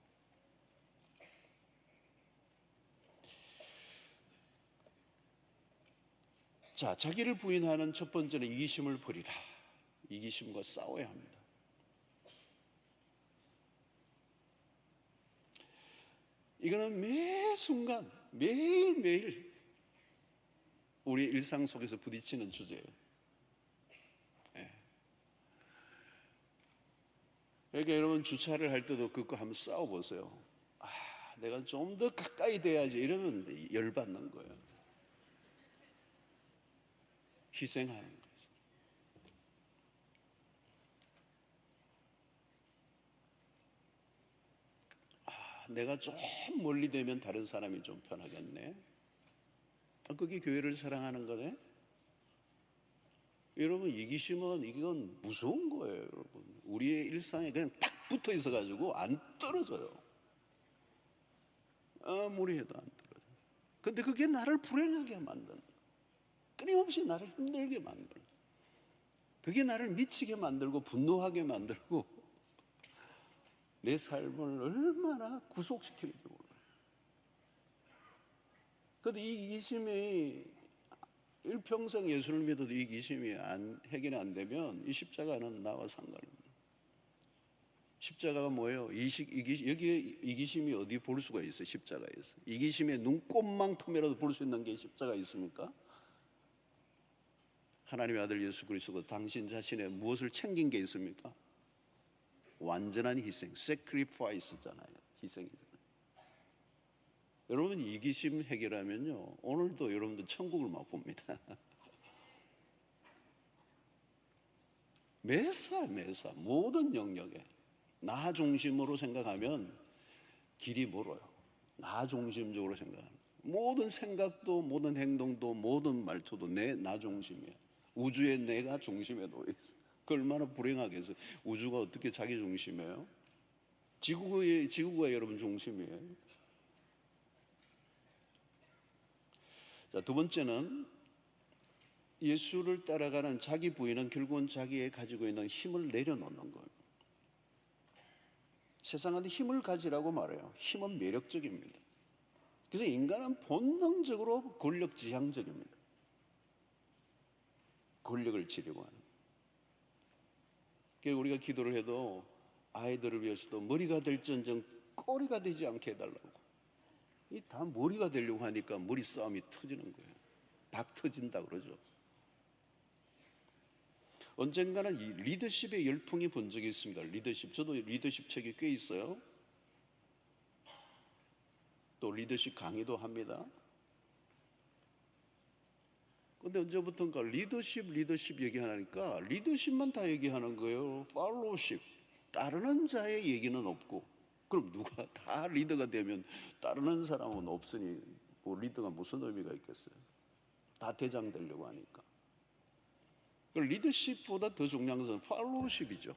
자, 자기를 부인하는 첫 번째는 이기심을 버리라. 이기심과 싸워야 합니다. 이거는 매 순간, 매일매일 우리 일상 속에서 부딪히는 주제예요. 그러니까 여러분, 주차를 할 때도 그거 한번 싸워보세요. 내가 좀 더 가까이 돼야지 이러면 열받는 거예요. 희생하는 거예요. 내가 좀 멀리 되면 다른 사람이 좀 편하겠네. 그게 교회를 사랑하는 거네. 여러분, 이기심은 이건 무서운 거예요. 여러분, 우리의 일상에 그냥 딱 붙어 있어 가지고 안 떨어져요. 아무리 해도 안 떨어져요. 근데 그게 나를 불행하게 만드는, 끊임없이 나를 힘들게 만들고, 그게 나를 미치게 만들고 분노하게 만들고 내 삶을 얼마나 구속시키는지 몰라요. 그런데 이 이기심이 일평생 예수를 믿어도 이 이기심이 해결이 안 되면 이 십자가는 나와 상관없는. 십자가가 뭐예요? 여기에 이기심이 어디 볼 수가 있어요? 십자가에서. 이기심의 눈꼽만큼이라도 볼 수 있는 게 십자가 있습니까? 하나님의 아들 예수 그리스도 당신 자신의 무엇을 챙긴 게 있습니까? 완전한 희생, sacrifice잖아요. 희생이잖아요. 여러분, 이기심 해결하면요, 오늘도 여러분들 천국을 맛봅니다. 매사 모든 영역에 나 중심으로 생각하면 길이 멀어요. 나 중심적으로 생각하는. 모든 생각도 모든 행동도 모든 말투도 나 중심이야. 우주의 내가 중심에 놓여 있어. 그 얼마나 불행하겠어요. 우주가 어떻게 자기 중심이에요? 지구가 여러분 중심이에요. 자, 두 번째는 예수를 따라가는 자기 부인은 결국은 자기의 가지고 있는 힘을 내려놓는 거예요. 세상은 힘을 가지라고 말해요. 힘은 매력적입니다. 그래서 인간은 본능적으로 권력지향적입니다. 권력을 지려고 하는. 그래서 우리가 기도를 해도 아이들을 위해서도 머리가 될지언정 꼬리가 되지 않게 해달라고. 이 다 머리가 되려고 하니까 머리 싸움이 터지는 거예요. 박 터진다 그러죠. 언젠가는 이 리더십의 열풍이 본 적이 있습니다. 리더십. 저도 리더십 책이 꽤 있어요. 또 리더십 강의도 합니다. 근데 언제부턴가 리더십 얘기하니까 리더십만 다 얘기하는 거예요. 팔로우십. 따르는 자의 얘기는 없고. 그럼 누가 다 리더가 되면 따르는 사람은 없으니 뭐 리더가 무슨 의미가 있겠어요? 다 대장 되려고 하니까. 리더십보다 더 중요한 것은 팔로우십이죠.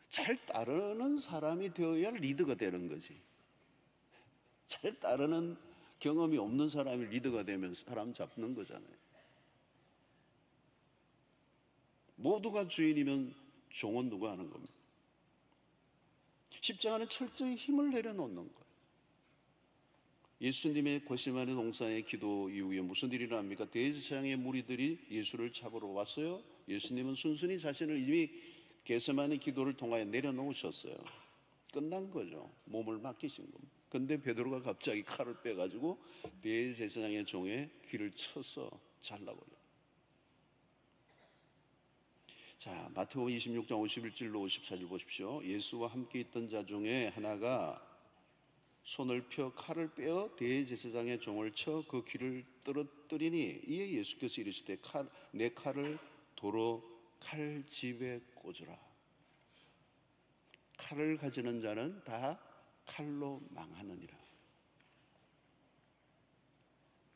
잘 따르는 사람이 되어야 리더가 되는 거지. 잘 따르는 경험이 없는 사람이 리더가 되면 사람 잡는 거잖아요. 모두가 주인이면 종은 누가 하는 겁니까? 십자가는 철저히 힘을 내려놓는 거예요. 예수님의 겟세마네 동산의 기도 이후에 무슨 일이 일어납니까? 대제사장의 무리들이 예수를 잡으러 왔어요. 예수님은 순순히 자신을 이미 겟세마네 기도를 통하여 내려놓으셨어요. 끝난 거죠. 몸을 맡기신 겁니다. 근데 베드로가 갑자기 칼을 빼가지고 대제사장의 종의 귀를 쳐서 잘라버려요. 자, 마태복음 26장 51절로 54절 보십시오. 예수와 함께 있던 자 중에 하나가 손을 펴 칼을 빼어 대제사장의 종을 쳐 그 귀를 떨어뜨리니 이에 예수께서 이르시되 내 칼을 도로 칼집에 꽂으라. 칼을 가지는 자는 다 칼로 망하느니라.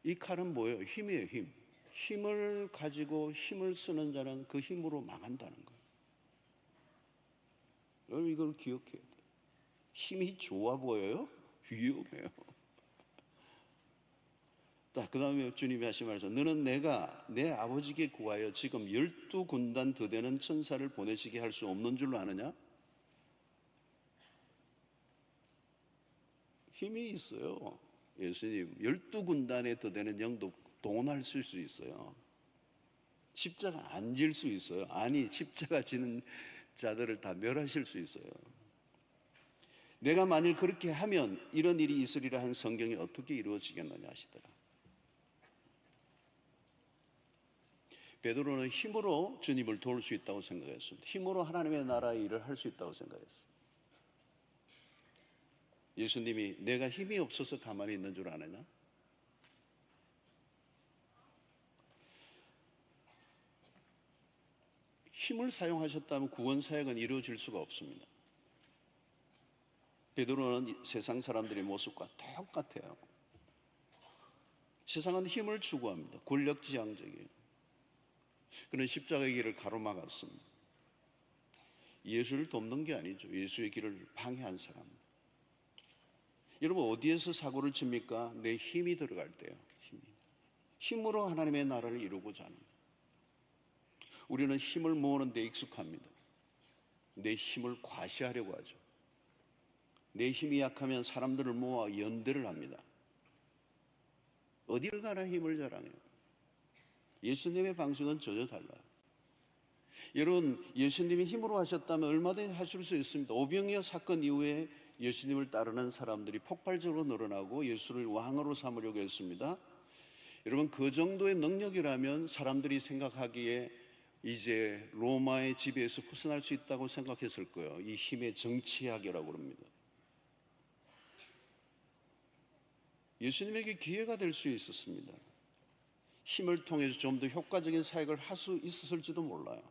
이 칼은 뭐예요? 힘이에요. 힘. 힘을 가지고 힘을 쓰는 자는 그 힘으로 망한다는 거예요. 여러분 이걸 기억해야 돼요. 힘이 좋아 보여요? 위험해요. 그 다음에 주님이 하신 말씀, 너는 내가 내 아버지께 구하여 지금 12군단 더 되는 천사를 보내시게 할 수 없는 줄로 아느냐? 힘이 있어요. 예수님 12군단에 더 되는 영도 동원할 수 있어요. 십자가 안 질 수 있어요. 아니, 십자가 지는 자들을 다 멸하실 수 있어요. 내가 만일 그렇게 하면 이런 일이 있으리라 한 성경이 어떻게 이루어지겠느냐 하시더라. 베드로는 힘으로 주님을 도울 수 있다고 생각했습니다. 힘으로 하나님의 나라의 일을 할 수 있다고 생각했어요. 예수님이 내가 힘이 없어서 가만히 있는 줄 아느냐? 힘을 사용하셨다면 구원 사역은 이루어질 수가 없습니다. 베드로는 세상 사람들의 모습과 똑같아요. 세상은 힘을 추구합니다. 권력지향적이에요. 그는 십자가의 길을 가로막았습니다. 예수를 돕는 게 아니죠. 예수의 길을 방해한 사람. 여러분 어디에서 사고를 칩니까? 내 힘이 들어갈 때요. 힘으로 하나님의 나라를 이루고자 하는. 우리는 힘을 모으는 데 익숙합니다. 내 힘을 과시하려고 하죠. 내 힘이 약하면 사람들을 모아 연대를 합니다. 어디를 가나 힘을 자랑해요. 예수님의 방식은 전혀 달라요. 여러분 예수님이 힘으로 하셨다면 얼마든지 하실 수 있습니다. 오병이어 사건 이후에 예수님을 따르는 사람들이 폭발적으로 늘어나고 예수를 왕으로 삼으려고 했습니다. 여러분 그 정도의 능력이라면 사람들이 생각하기에 이제 로마의 지배에서 벗어날 수 있다고 생각했을 거예요. 이 힘의 정치학이라고 합니다. 예수님에게 기회가 될 수 있었습니다. 힘을 통해서 좀 더 효과적인 사역을 할 수 있었을지도 몰라요.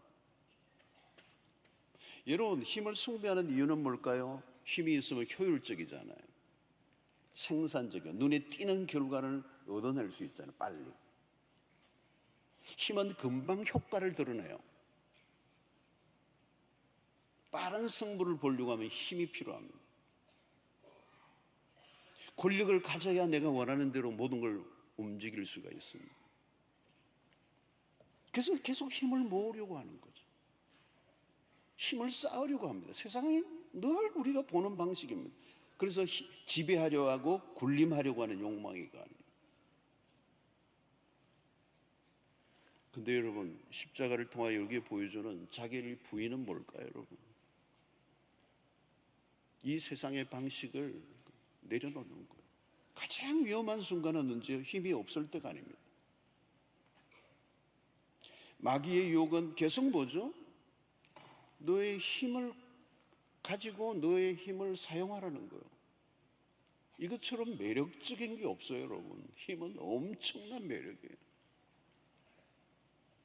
여러분 힘을 숭배하는 이유는 뭘까요? 힘이 있으면 효율적이잖아요. 생산적이고 눈에 띄는 결과를 얻어낼 수 있잖아요. 빨리. 힘은 금방 효과를 드러내요. 빠른 승부를 보려고 하면 힘이 필요합니다. 권력을 가져야 내가 원하는 대로 모든 걸 움직일 수가 있습니다. 그래서 계속 힘을 모으려고 하는 거죠. 힘을 쌓으려고 합니다. 세상이 늘 우리가 보는 방식입니다. 그래서 지배하려고 하고 군림하려고 하는 욕망이 가는. 근데 여러분, 십자가를 통하여 여기에 보여주는 자기를 부인은 뭘까요, 여러분? 이 세상의 방식을 내려놓는 거예요. 가장 위험한 순간은 언제요? 힘이 없을 때가 아닙니다. 마귀의 유혹은 계속 뭐죠? 너의 힘을 가지고 너의 힘을 사용하라는 거예요. 이것처럼 매력적인 게 없어요, 여러분. 힘은 엄청난 매력이에요.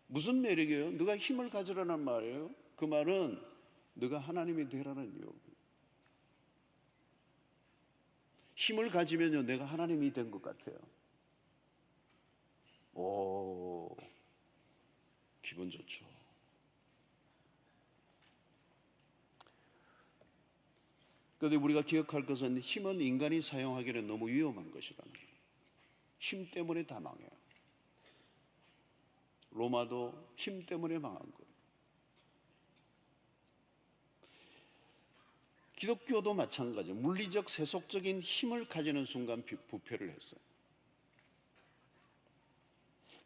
무슨 매력이에요? 네가 힘을 가지라는 말이에요. 그 말은 네가 하나님이 되라는 유혹이에요. 힘을 가지면요, 내가 하나님이 된 것 같아요. 오, 기분 좋죠. 그런데 우리가 기억할 것은 힘은 인간이 사용하기에는 너무 위험한 것이라는 거예요. 힘 때문에 다 망해요. 로마도 힘 때문에 망한 거예요. 기독교도 마찬가지예요. 물리적 세속적인 힘을 가지는 순간 부패를 했어요.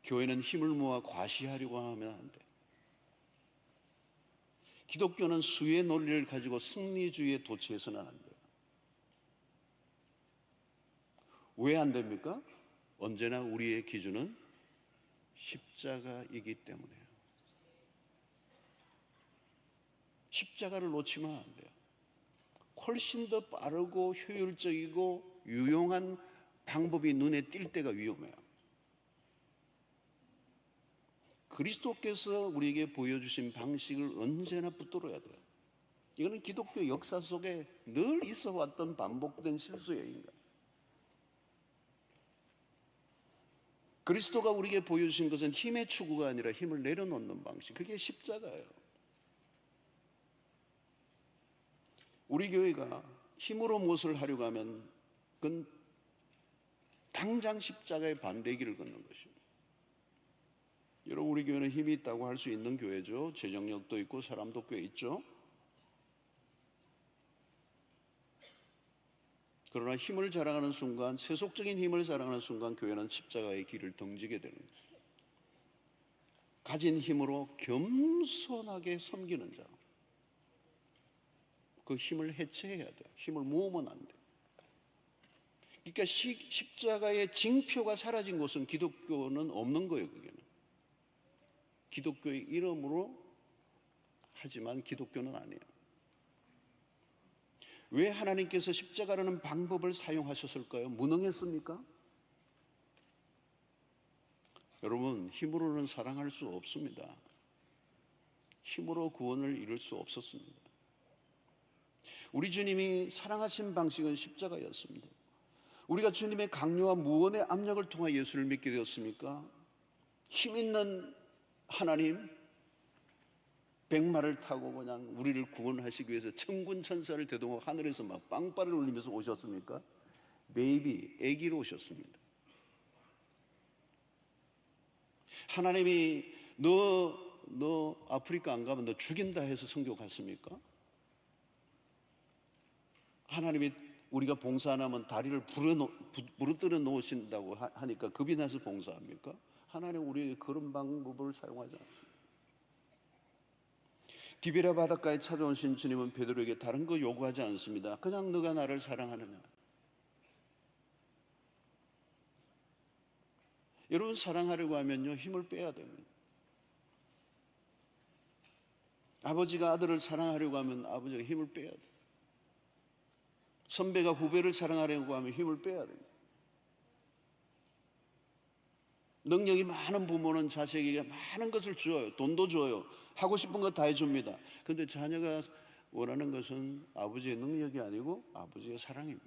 교회는 힘을 모아 과시하려고 하면 안 돼. 기독교는 수의 논리를 가지고 승리주의에 도취해서는 안 돼요. 왜 안 됩니까? 언제나 우리의 기준은 십자가이기 때문에요. 십자가를 놓치면 안 돼요. 훨씬 더 빠르고 효율적이고 유용한 방법이 눈에 띌 때가 위험해요. 그리스도께서 우리에게 보여주신 방식을 언제나 붙들어야 돼요. 이거는 기독교 역사 속에 늘 있어 왔던 반복된 실수예요, 인간. 그리스도가 우리에게 보여주신 것은 힘의 추구가 아니라 힘을 내려놓는 방식, 그게 십자가예요. 우리 교회가 힘으로 무엇을 하려고 하면 그건 당장 십자가의 반대 길을 걷는 것입니다. 여러분, 우리 교회는 힘이 있다고 할 수 있는 교회죠. 재정력도 있고 사람도 꽤 있죠. 그러나 힘을 자랑하는 순간, 세속적인 힘을 자랑하는 순간 교회는 십자가의 길을 등지게 되는 거예요. 가진 힘으로 겸손하게 섬기는 자, 그 힘을 해체해야 돼요. 힘을 모으면 안 돼요. 그러니까 십자가의 징표가 사라진 곳은 기독교는 없는 거예요. 그게는 기독교의 이름으로 하지만 기독교는 아니에요. 왜 하나님께서 십자가라는 방법을 사용하셨을까요? 무능했습니까? 여러분, 힘으로는 사랑할 수 없습니다. 힘으로 구원을 이룰 수 없었습니다. 우리 주님이 사랑하신 방식은 십자가였습니다. 우리가 주님의 강요와 무언의 압력을 통해 예수를 믿게 되었습니까? 힘 있는 하나님, 백마를 타고 그냥 우리를 구원하시기 위해서 천군 천사를 대동하고 하늘에서 막 빵빠를 울리면서 오셨습니까? 베이비, 아기로 오셨습니다. 하나님이 너 아프리카 안 가면 너 죽인다 해서 선교 갔습니까? 하나님이 우리가 봉사 안 하면 다리를 부러뜨려 놓으신다고 하니까 겁이 나서 봉사합니까? 하나님 우리에게 그런 방법을 사용하지 않습니다. 디베랴 바닷가에 찾아오신 주님은 베드로에게 다른 거 요구하지 않습니다. 그냥 너가 나를 사랑하느냐. 여러분, 사랑하려고 하면요, 힘을 빼야 됩니다. 아버지가 아들을 사랑하려고 하면 아버지가 힘을 빼야 돼요. 선배가 후배를 사랑하려고 하면 힘을 빼야 됩니다. 능력이 많은 부모는 자식에게 많은 것을 줘요. 돈도 줘요. 하고 싶은 거 다 해줍니다. 그런데 자녀가 원하는 것은 아버지의 능력이 아니고 아버지의 사랑입니다.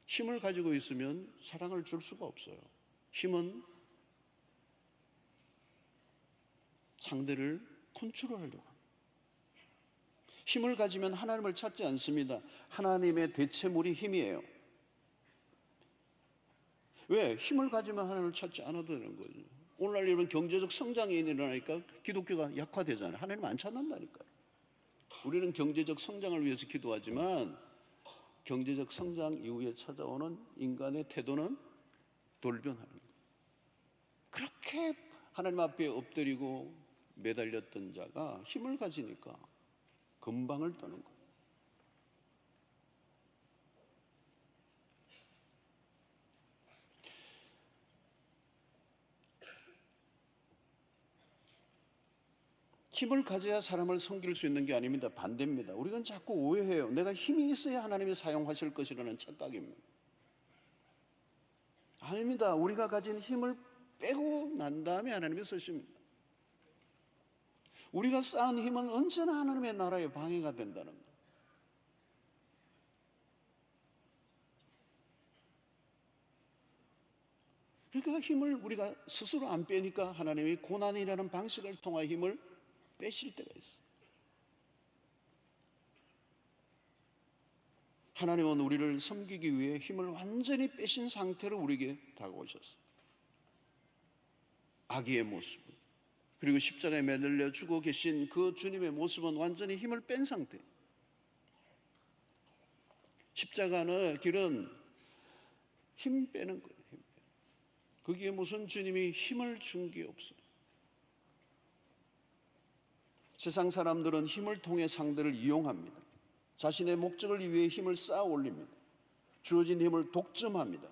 힘을 가지고 있으면 사랑을 줄 수가 없어요. 힘은 상대를 컨트롤하려고 합니다. 힘을 가지면 하나님을 찾지 않습니다. 하나님의 대체물이 힘이에요. 왜? 힘을 가지면 하나님을 찾지 않아도 되는 거죠. 오늘날 이런 경제적 성장이 일어나니까 기독교가 약화되잖아요. 하나님 안 찾는다니까요. 우리는 경제적 성장을 위해서 기도하지만 경제적 성장 이후에 찾아오는 인간의 태도는 돌변하는 거예요. 그렇게 하나님 앞에 엎드리고 매달렸던 자가 힘을 가지니까 금방을 떠는 거예요. 힘을 가져야 사람을 섬길 수 있는 게 아닙니다. 반대입니다. 우리는 자꾸 오해해요. 내가 힘이 있어야 하나님이 사용하실 것이라는 착각입니다. 아닙니다. 우리가 가진 힘을 빼고 난 다음에 하나님이 쓰십니다. 우리가 쌓은 힘은 언제나 하나님의 나라에 방해가 된다는 거예요. 그러니까 힘을 우리가 스스로 안 빼니까 하나님이 고난이라는 방식을 통해 힘을 빼실 때가 있어요. 하나님은 우리를 섬기기 위해 힘을 완전히 빼신 상태로 우리에게 다가오셨어요. 아기의 모습, 그리고 십자가에 매달려 죽어 계신 그 주님의 모습은 완전히 힘을 뺀 상태. 십자가는 길은 힘 빼는 거예요. 거기에 무슨 주님이 힘을 준 게 없어요. 세상 사람들은 힘을 통해 상대를 이용합니다. 자신의 목적을 위해 힘을 쌓아 올립니다. 주어진 힘을 독점합니다.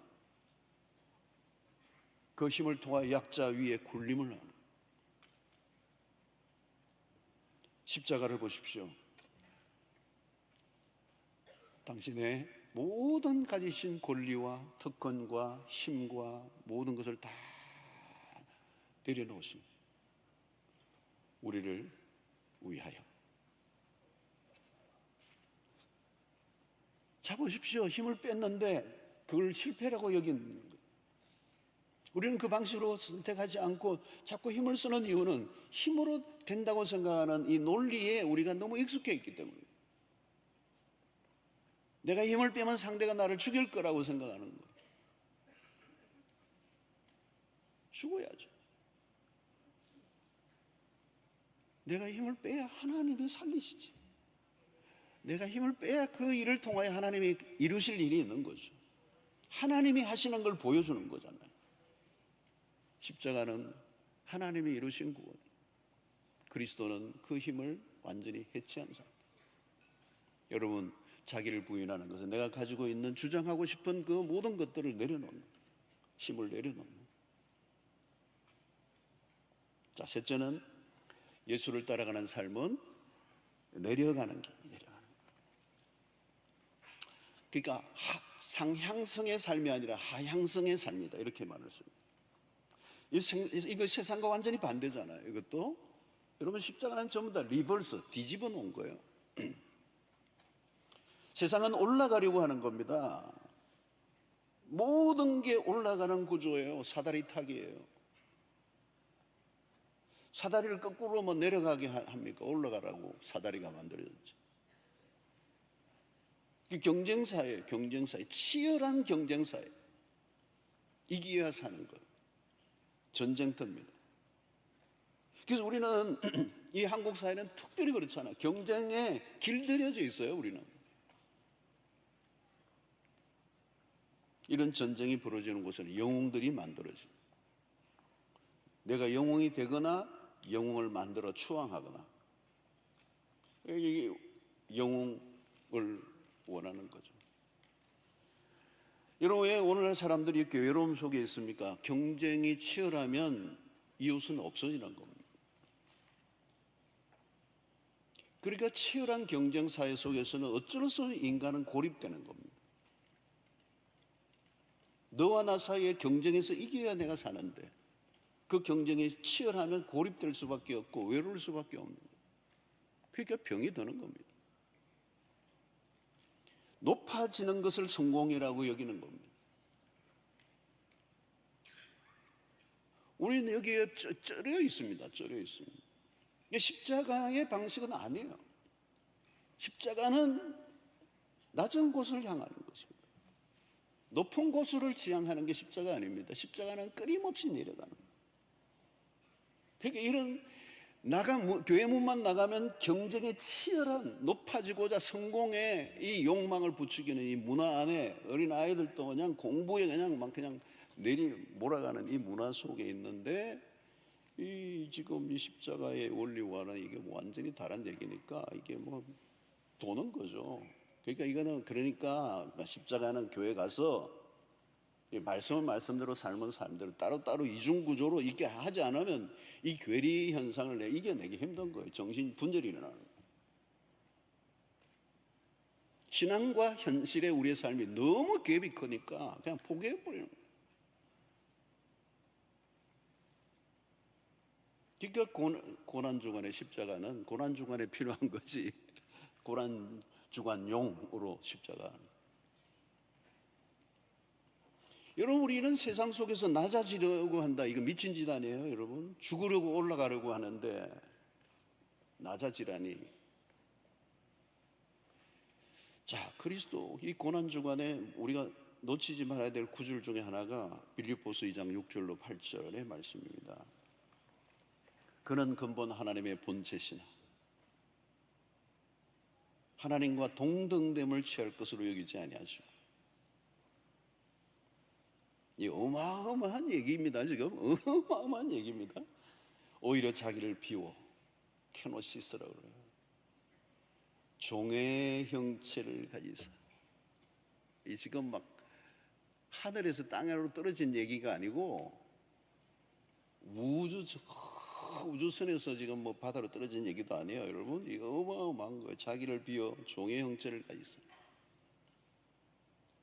그 힘을 통해 약자 위에 군림을 합니다. 십자가를 보십시오. 당신의 모든 가지신 권리와 특권과 힘과 모든 것을 다 내려놓으십니다. 우리를 위하여. 자 보십시오. 힘을 뺐는데 그걸 실패라고 여긴 거예요. 우리는 그 방식으로 선택하지 않고 자꾸 힘을 쓰는 이유는 힘으로 된다고 생각하는 이 논리에 우리가 너무 익숙해 있기 때문입니다. 내가 힘을 빼면 상대가 나를 죽일 거라고 생각하는 거예요. 죽어야죠. 내가 힘을 빼야 하나님이 살리시지. 내가 힘을 빼야 그 일을 통하여 하나님이 이루실 일이 있는 거죠. 하나님이 하시는 걸 보여주는 거잖아요. 십자가는 하나님이 이루신 구원. 그리스도는 그 힘을 완전히 해체한 상태. 여러분, 자기를 부인하는 것은 내가 가지고 있는 주장하고 싶은 그 모든 것들을 내려놓는, 힘을 내려놓는. 자, 셋째는 예수를 따라가는 삶은 내려가는 길, 내려가는. 그러니까 상향성의 삶이 아니라 하향성의 삶이다, 이렇게 말을 씁니다. 이거 세상과 완전히 반대잖아요. 이것도 여러분 십자가는 전부 다 리버스, 뒤집어 놓은 거예요. 세상은 올라가려고 하는 겁니다. 모든 게 올라가는 구조예요. 사다리 타기예요. 사다리를 거꾸로 뭐 내려가게 합니까? 올라가라고 사다리가 만들어졌죠. 경쟁사예요. 경쟁사에 치열한 경쟁사에 이겨야 사는 것. 전쟁터입니다. 그래서 우리는 이 한국 사회는 특별히 그렇잖아요. 경쟁에 길들여져 있어요. 우리는 이런 전쟁이 벌어지는 곳에는 영웅들이 만들어져요. 내가 영웅이 되거나 영웅을 만들어 추앙하거나, 이게 영웅을 원하는 거죠. 여러분, 왜 오늘날 사람들이 이렇게 외로움 속에 있습니까? 경쟁이 치열하면 이웃은 없어지는 겁니다. 그러니까 치열한 경쟁 사회 속에서는 어쩔 수 없이 인간은 고립되는 겁니다. 너와 나 사이의 경쟁에서 이겨야 내가 사는데 그 경쟁이 치열하면 고립될 수밖에 없고 외로울 수밖에 없는 거예요. 그러니까 병이 드는 겁니다. 높아지는 것을 성공이라고 여기는 겁니다. 우리는 여기에 쩔어 있습니다. 쩔어 있습니다. 십자가의 방식은 아니에요. 십자가는 낮은 곳을 향하는 것입니다. 높은 곳을 지향하는 게 십자가 아닙니다. 십자가는 끊임없이 내려가는 거예요. 그러니까 이런 교회 문만 나가면 경쟁에 치열한 높아지고자 성공의 이 욕망을 부추기는 이 문화 안에 어린 아이들도 그냥 공부에 그냥 몰아가는 이 문화 속에 있는데, 이 지금 이 십자가의 원리와는 이게 완전히 다른 얘기니까 이게 뭐 도는 거죠. 그러니까 십자가는 교회 가서 말씀은 말씀대로 삶은 삶대로 따로따로 이중구조로 이렇게 하지 않으면 이 괴리 현상을 이겨내기 힘든 거예요. 정신 분열이 일어나는 거예요. 신앙과 현실의 우리의 삶이 너무 갭이 크니까 그냥 포기해버리는 거예요. 그러니까 고난주간의 십자가는 고난주간에 필요한 거지, 고난주간용으로 십자가. 여러분, 우리는 세상 속에서 낮아지려고 한다. 이거 미친 짓 아니에요, 여러분? 죽으려고 올라가려고 하는데 낮아지라니. 자, 그리스도 이 고난주간에 우리가 놓치지 말아야 될 구절 중에 하나가 빌립보서 2장 6절로 8절의 말씀입니다. 그는 근본 하나님의 본체시나 하나님과 동등됨을 취할 것으로 여기지 아니하시고. 이 어마어마한 얘기입니다. 지금 어마어마한 얘기입니다. 오히려 자기를 비워 케노시스라고 그래요. 종의 형체를 가지사. 이 지금 막 하늘에서 땅으로 떨어진 얘기가 아니고 우주선에서 지금 뭐 바다로 떨어진 얘기도 아니에요, 여러분. 이거 어마어마한 거예요. 자기를 비워 종의 형체를 가지사.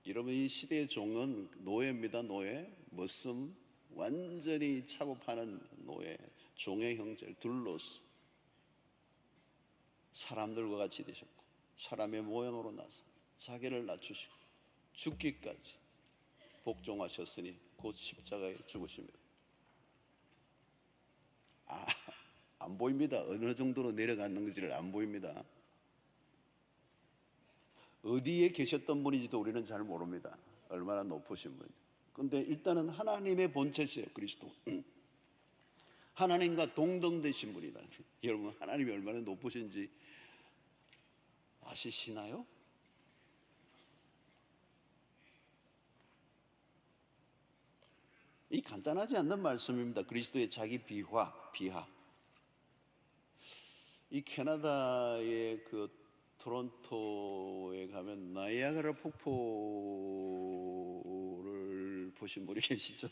여러분, 이 시대의 종은 노예입니다. 노예. 머슴, 완전히 작업하는 노예. 종의 형체를 둘러서 사람들과 같이 되셨고 사람의 모양으로 나서 자기를 낮추시고 죽기까지 복종하셨으니 곧 십자가에 죽으십니다. 안 보입니다. 어느 정도로 내려갔는지를 안 보입니다. 어디에 계셨던 분인지도 우리는 잘 모릅니다. 얼마나 높으신 분인지. 그런데 일단은 하나님의 본체세요, 그리스도. 하나님과 동등되신 분이다. 여러분, 하나님이 얼마나 높으신지 아시시나요? 이 간단하지 않는 말씀입니다. 그리스도의 자기 비하. 이 캐나다의 그 토론토에 가면 나이아가라 폭포를 보신 분이 계시죠?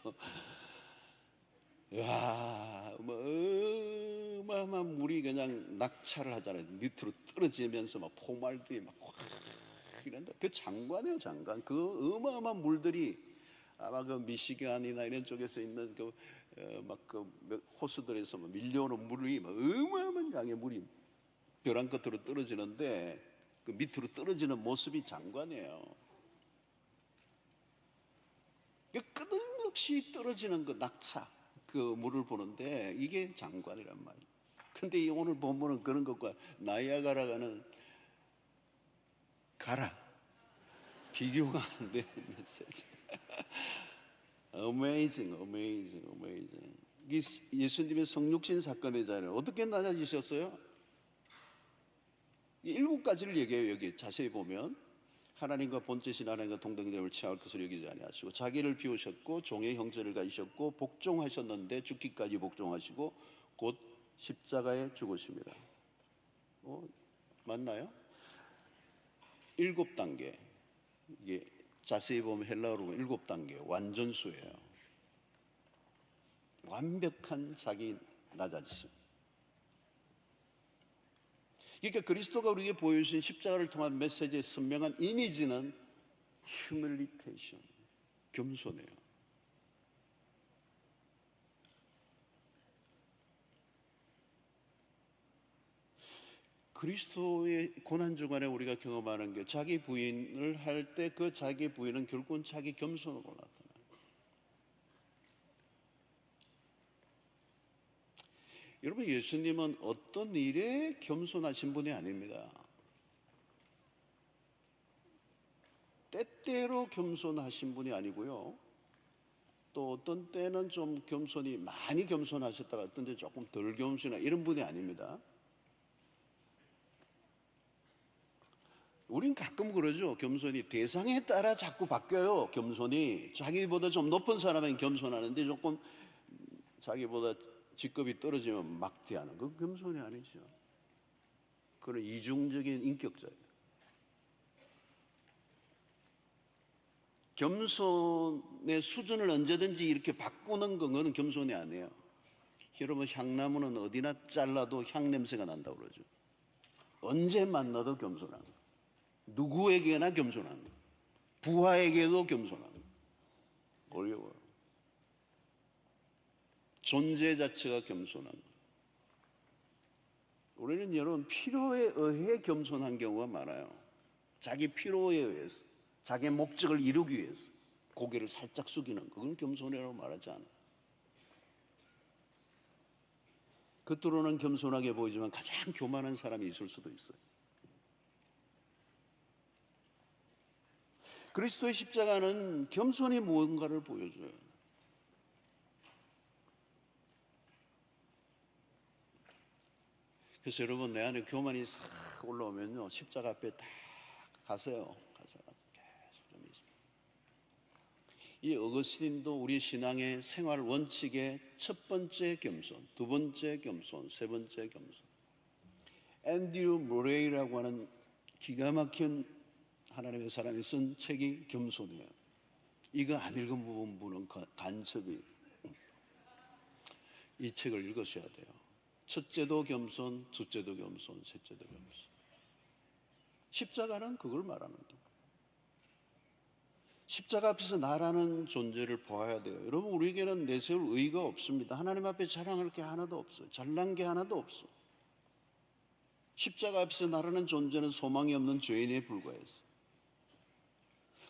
와, 어마어마한 물이 그냥 낙차를 하잖아요. 밑으로 떨어지면서 막 포말들이 막 이런다. 그 장관이에요, 장관. 그 어마어마한 물들이 아마 그 미시간이나 이런 쪽에서 있는 그 호수들에서 밀려오는 물이 막 어마어마한 양의 물이 벼랑 끝으로 떨어지는데 그 밑으로 떨어지는 모습이 장관이에요. 그 끊임없이 떨어지는 그 낙차, 그 물을 보는데 이게 장관이란 말이에요. 근데 이 오늘 본문은 그런 것과 나이아가라가는 비교가 안 되는 메시지. Amazing. 이게 예수님의 성육신 사건이잖아요. 어떻게 낮아지셨어요? 7가지를 얘기해요. 여기 자세히 보면 하나님과 본체신 하나님과 동등됨을 취할 것을 여기지 아니하시고 자기를 비우셨고 종의 형체를 가지셨고 복종하셨는데 죽기까지 복종하시고 곧 십자가에 죽으십니다. 맞나요? 7단계. 이게 자세히 보면 헬라어로 보면 7단계 완전수예요. 완벽한 자기 낮아지심. 그러니까 그리스도가 우리에게 보여주신 십자가를 통한 메시지의 선명한 이미지는 휴밀리테이션, 겸손해요. 그리스도의 고난주간에 우리가 경험하는 게 자기 부인을 할 때 그 자기 부인은 결국은 자기 겸손으로 나타나요. 여러분, 예수님은 어떤 일에 겸손하신 분이 아닙니다. 때때로 겸손하신 분이 아니고요, 또 어떤 때는 좀 겸손이 많이 겸손하셨다가 어떤 때 조금 덜 겸손이나 이런 분이 아닙니다. 우린 가끔 그러죠. 겸손이 대상에 따라 자꾸 바뀌어요. 겸손이 자기보다 좀 높은 사람은 겸손하는데 조금 자기보다 직급이 떨어지면 막대하는 건 겸손이 아니죠. 그건 이중적인 인격자예요. 겸손의 수준을 언제든지 이렇게 바꾸는 건 겸손이 아니에요. 여러분, 향나무는 어디나 잘라도 향 냄새가 난다고 그러죠. 언제 만나도 겸손한 거. 누구에게나 겸손한 거. 부하에게도 겸손한 거. 어려워요. 존재 자체가 겸손한 거. 우리는 여러분 필요에 의해 겸손한 경우가 많아요. 자기 필요에 의해서, 자기 목적을 이루기 위해서 고개를 살짝 숙이는 거, 그건 겸손이라고 말하지 않아요. 겉으로는 겸손하게 보이지만 가장 교만한 사람이 있을 수도 있어요. 그리스도의 십자가는 겸손이 무언가를 보여줘요. 그래서 여러분, 내 안에 교만이 싹 올라오면요, 십자가 앞에 딱 가세요. 가서 계속 좀 있어요. 이 어거스틴도 우리 신앙의 생활 원칙의 첫 번째 겸손, 두 번째 겸손, 세 번째 겸손. 앤드류 모레이라고 하는 기가 막힌 하나님의 사람이 쓴 책이 겸손이에요. 이거 안 읽은 분은 간첩이 이 책을 읽으셔야 돼요. 첫째도 겸손, 둘째도 겸손, 셋째도 겸손. 십자가는 그걸 말하는 거예요. 십자가 앞에서 나라는 존재를 보아야 돼요. 여러분, 우리에게는 내세울 의의가 없습니다. 하나님 앞에 자랑할 게 하나도 없어요. 잘난 게 하나도 없어. 십자가 앞에서 나라는 존재는 소망이 없는 죄인에 불과해서.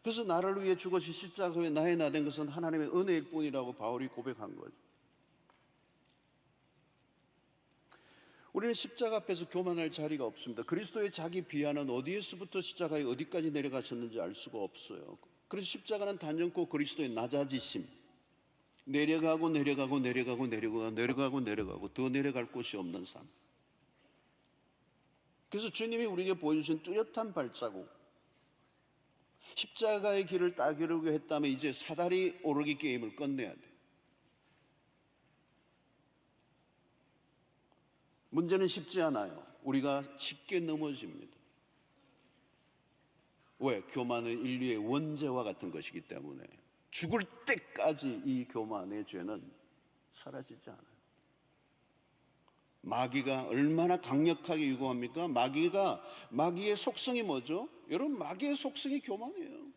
그래서 나를 위해 죽으신 십자가에 나의 나 된 것은 하나님의 은혜일 뿐이라고 바울이 고백한 거죠. 우리는 십자가 앞에서 교만할 자리가 없습니다. 그리스도의 자기 비하는 어디에서부터 십자가에 어디까지 내려가셨는지 알 수가 없어요. 그래서 십자가는 단연코 그리스도의 낮아지심, 내려가고 내려가고 내려가고 내려가고 내려가고 내려가고 더 내려갈 곳이 없는 삶. 그래서 주님이 우리에게 보여주신 뚜렷한 발자국, 십자가의 길을 따르려고 했다면 이제 사다리 오르기 게임을 끝내야 돼. 문제는 쉽지 않아요. 우리가 쉽게 넘어집니다. 왜? 교만은 인류의 원죄와 같은 것이기 때문에 죽을 때까지 이 교만의 죄는 사라지지 않아요. 마귀가 얼마나 강력하게 유혹합니까? 마귀의 속성이 뭐죠? 여러분, 마귀의 속성이 교만이에요.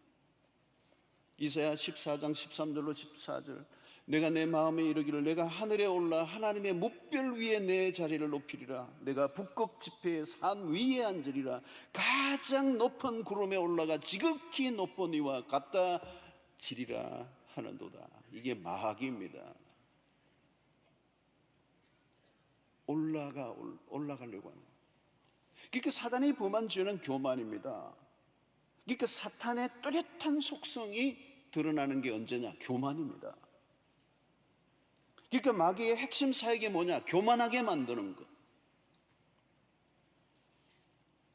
이사야 14장 13절로 14절, 내가 내 마음에 이르기를 내가 하늘에 올라 하나님의 뭇별 위에 내 자리를 높이리라. 내가 북극 지폐의 산 위에 앉으리라. 가장 높은 구름에 올라가 지극히 높은 이와 같다 지리라 하는도다. 이게 마귀입니다. 올라가려고 하는. 그러니까 사단이 범한 죄는 교만입니다. 그러니까 사탄의 뚜렷한 속성이 드러나는 게 언제냐? 교만입니다. 그러니까 마귀의 핵심 사역이 뭐냐? 교만하게 만드는 것,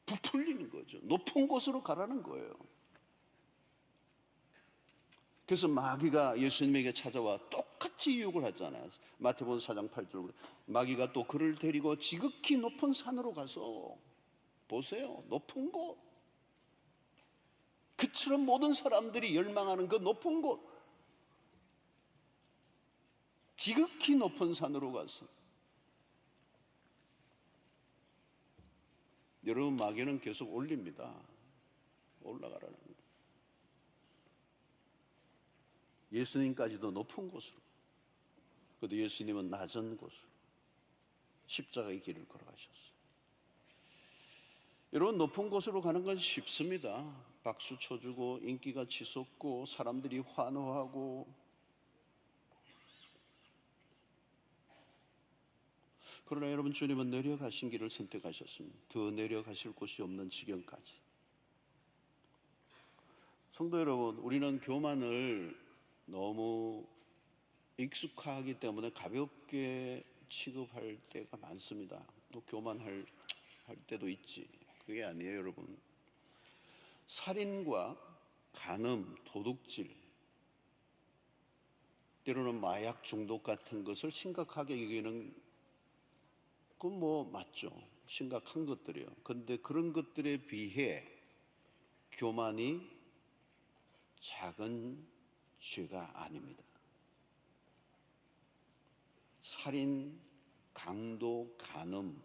부풀리는 거죠. 높은 곳으로 가라는 거예요. 그래서 마귀가 예수님에게 찾아와 똑같이 유혹을 하잖아요. 마태복음 4장 8절, 마귀가 또 그를 데리고 지극히 높은 산으로 가서, 보세요, 높은 곳, 그처럼 모든 사람들이 열망하는 그 높은 곳, 지극히 높은 산으로 가서, 여러분, 마귀는 계속 올립니다. 올라가라는 거예요. 예수님까지도 높은 곳으로, 그런데 예수님은 낮은 곳으로 십자가의 길을 걸어가셨어요. 여러분, 높은 곳으로 가는 건 쉽습니다. 박수 쳐주고 인기가 치솟고 사람들이 환호하고. 그러나 여러분, 주님은 내려가신 길을 선택하셨습니다. 더 내려가실 곳이 없는 지경까지. 성도 여러분, 우리는 교만을 너무 익숙하기 때문에 가볍게 취급할 때가 많습니다. 또 교만할 때도 있지. 그게 아니에요, 여러분. 살인과 간음, 도둑질, 때로는 마약 중독 같은 것을 심각하게 여기는 그건 뭐 맞죠. 심각한 것들이요. 그런데 그런 것들에 비해 교만이 작은 죄가 아닙니다. 살인, 강도, 간음,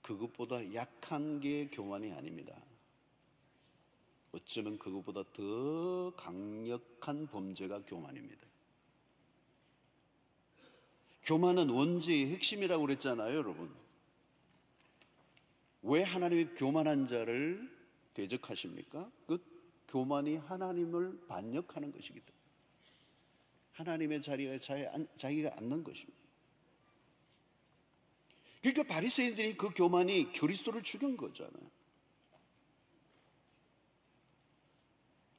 그것보다 약한 게 교만이 아닙니다. 어쩌면 그것보다 더 강력한 범죄가 교만입니다. 교만은 원죄의 핵심이라고 그랬잖아요, 여러분. 왜 하나님이 교만한 자를 대적하십니까? 그 교만이 하나님을 반역하는 것이기 때문에, 하나님의 자리에 자기가 앉는 것입니다. 그러니까 바리새인들이 그 교만이 그리스도를 죽인 거잖아요.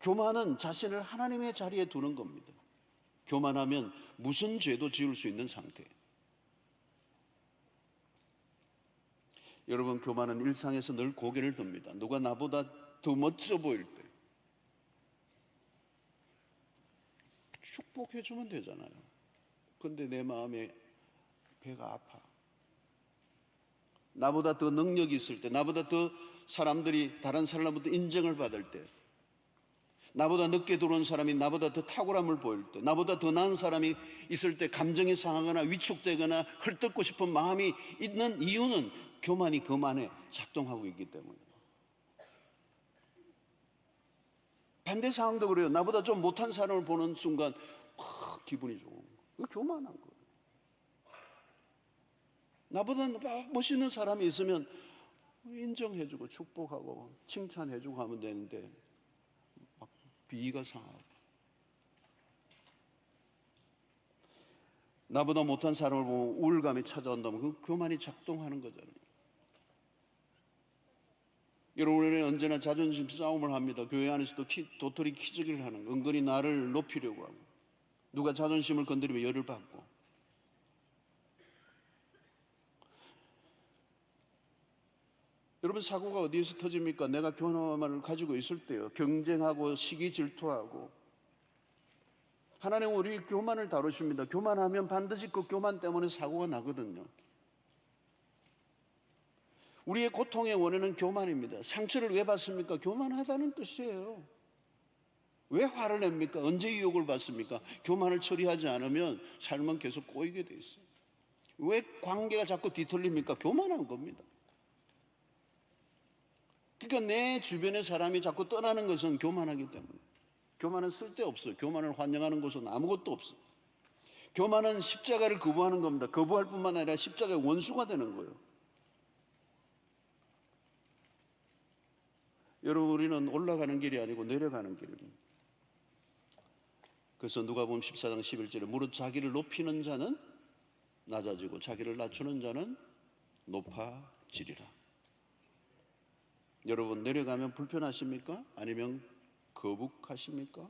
교만은 자신을 하나님의 자리에 두는 겁니다. 교만하면 무슨 죄도 지을 수 있는 상태. 여러분, 교만은 일상에서 늘 고개를 듭니다. 누가 나보다 더 멋져 보일 때 축복해주면 되잖아요. 근데 내 마음에 배가 아파. 나보다 더 능력이 있을 때, 나보다 더 사람들이 다른 사람부터 인정을 받을 때, 나보다 늦게 들어온 사람이 나보다 더 탁월함을 보일 때, 나보다 더 나은 사람이 있을 때 감정이 상하거나 위축되거나 헐뜯고 싶은 마음이 있는 이유는 교만이 그 안에 작동하고 있기 때문에. 반대 상황도 그래요. 나보다 좀 못한 사람을 보는 순간 기분이 좋은 거예요. 그거 교만한 거예요. 나보다 멋있는 사람이 있으면 인정해주고 축복하고 칭찬해주고 하면 되는데 막 비위가 상하고, 나보다 못한 사람을 보면 우울감이 찾아온다면 그 교만이 작동하는 거잖아요. 여러분, 우리는 언제나 자존심 싸움을 합니다. 교회 안에서도 도토리 키재기를 하는 거, 은근히 나를 높이려고 하고, 누가 자존심을 건드리면 열을 받고. 여러분, 사고가 어디에서 터집니까? 내가 교만을 가지고 있을 때요. 경쟁하고 시기 질투하고. 하나님은 우리 교만을 다루십니다. 교만하면 반드시 그 교만 때문에 사고가 나거든요. 우리의 고통의 원인은 교만입니다. 상처를 왜 받습니까? 교만하다는 뜻이에요. 왜 화를 냅니까? 언제 유혹을 받습니까? 교만을 처리하지 않으면 삶은 계속 꼬이게 돼 있어요. 왜 관계가 자꾸 뒤틀립니까? 교만한 겁니다. 그러니까 내 주변의 사람이 자꾸 떠나는 것은 교만하기 때문에. 교만은 쓸데없어요. 교만을 환영하는 것은 아무것도 없어요. 교만은 십자가를 거부하는 겁니다. 거부할 뿐만 아니라 십자가의 원수가 되는 거예요. 여러분, 우리는 올라가는 길이 아니고 내려가는 길입니다. 그래서 누가복음 14장 11절에 무릇 자기를 높이는 자는 낮아지고 자기를 낮추는 자는 높아지리라. 여러분, 내려가면 불편하십니까? 아니면 거북하십니까?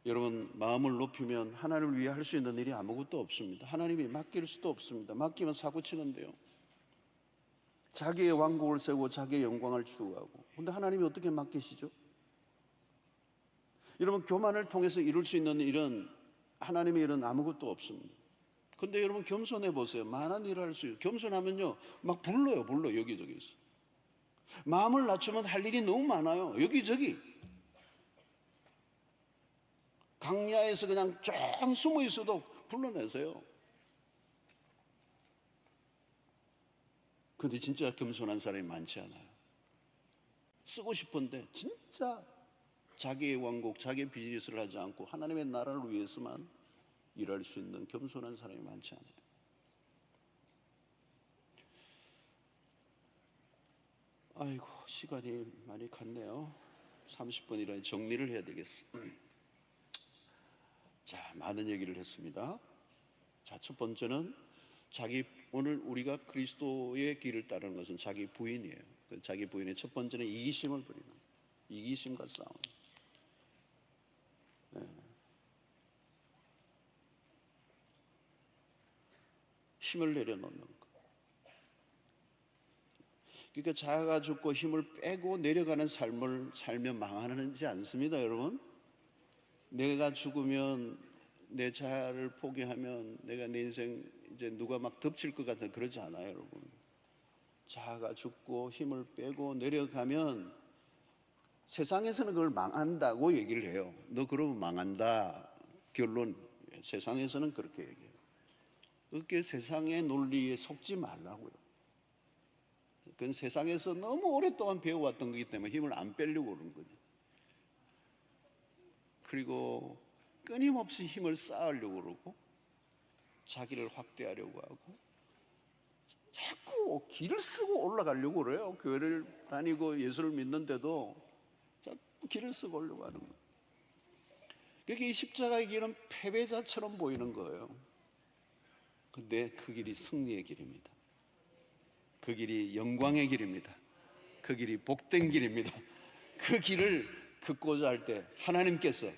여러분, 마음을 높이면 하나님을 위해 할 수 있는 일이 아무것도 없습니다. 하나님이 맡길 수도 없습니다. 맡기면 사고 치는데요. 자기의 왕국을 세우고 자기의 영광을 추구하고. 그런데 하나님이 어떻게 맡기시죠? 여러분, 교만을 통해서 이룰 수 있는 일은, 하나님의 일은 아무것도 없습니다. 근데 여러분, 겸손해 보세요. 많은 일을 할 수 있어요. 겸손하면요, 막 불러요, 여기저기서. 마음을 낮추면 할 일이 너무 많아요, 여기저기. 강야에서 그냥 쫙 숨어 있어도 불러내세요. 근데 진짜 겸손한 사람이 많지 않아요. 쓰고 싶은데 진짜 자기의 왕국, 자기의 비즈니스를 하지 않고 하나님의 나라를 위해서만 일할 수 있는 겸손한 사람이 많지 않아요. 아이고, 시간이 많이 갔네요. 30분이라 정리를 해야 되겠어. 자, 많은 얘기를 했습니다. 자, 첫 번째는 오늘 우리가 그리스도의 길을 따르는 것은 자기 부인이에요. 자기 부인의 첫 번째는 이기심을 부리는, 이기심과 싸움. 네. 힘을 내려놓는 것. 그러니까 자아가 죽고 힘을 빼고 내려가는 삶을 살면 망하지 않습니다, 여러분. 내가 죽으면, 내 자아를 포기하면 내가 내 인생 이제 누가 막 덮칠 것 같아, 그러지 않아요, 여러분. 자아가 죽고 힘을 빼고 내려가면 세상에서는 그걸 망한다고 얘기를 해요. 너 그러면 망한다. 결론, 세상에서는 그렇게 얘기해요. 그렇게 세상의 논리에 속지 말라고요. 그건 세상에서 너무 오랫동안 배워왔던 거기 때문에 힘을 안 빼려고 그러는 거죠. 그리고 끊임없이 힘을 쌓으려고 그러고 자기를 확대하려고 하고 자꾸 길을 쓰고 올라가려고 그래요. 교회를 다니고 예수를 믿는데도 자꾸 길을 쓰고 올라가고 하는 거예요. 그러니까 이 십자가의 길은 패배자처럼 보이는 거예요. 근데 그 길이 승리의 길입니다. 그 길이 영광의 길입니다. 그 길이 복된 길입니다. 그 길을 걷고자 할 때 하나님께서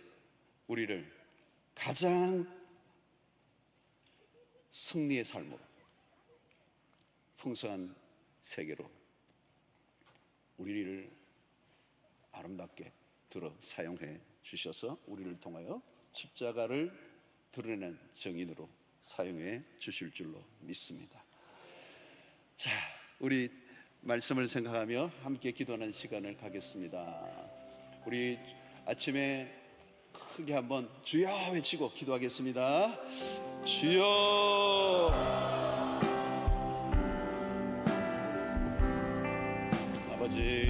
우리를 가장 승리의 삶으로, 풍성한 세계로 우리를 아름답게 들어 사용해 주셔서 우리를 통하여 십자가를 드러내는 증인으로 사용해 주실 줄로 믿습니다. 자, 우리 말씀을 생각하며 함께 기도하는 시간을 갖겠습니다. 우리 아침에 크게 한번 주여 외치고 기도하겠습니다. 주여. 아버지,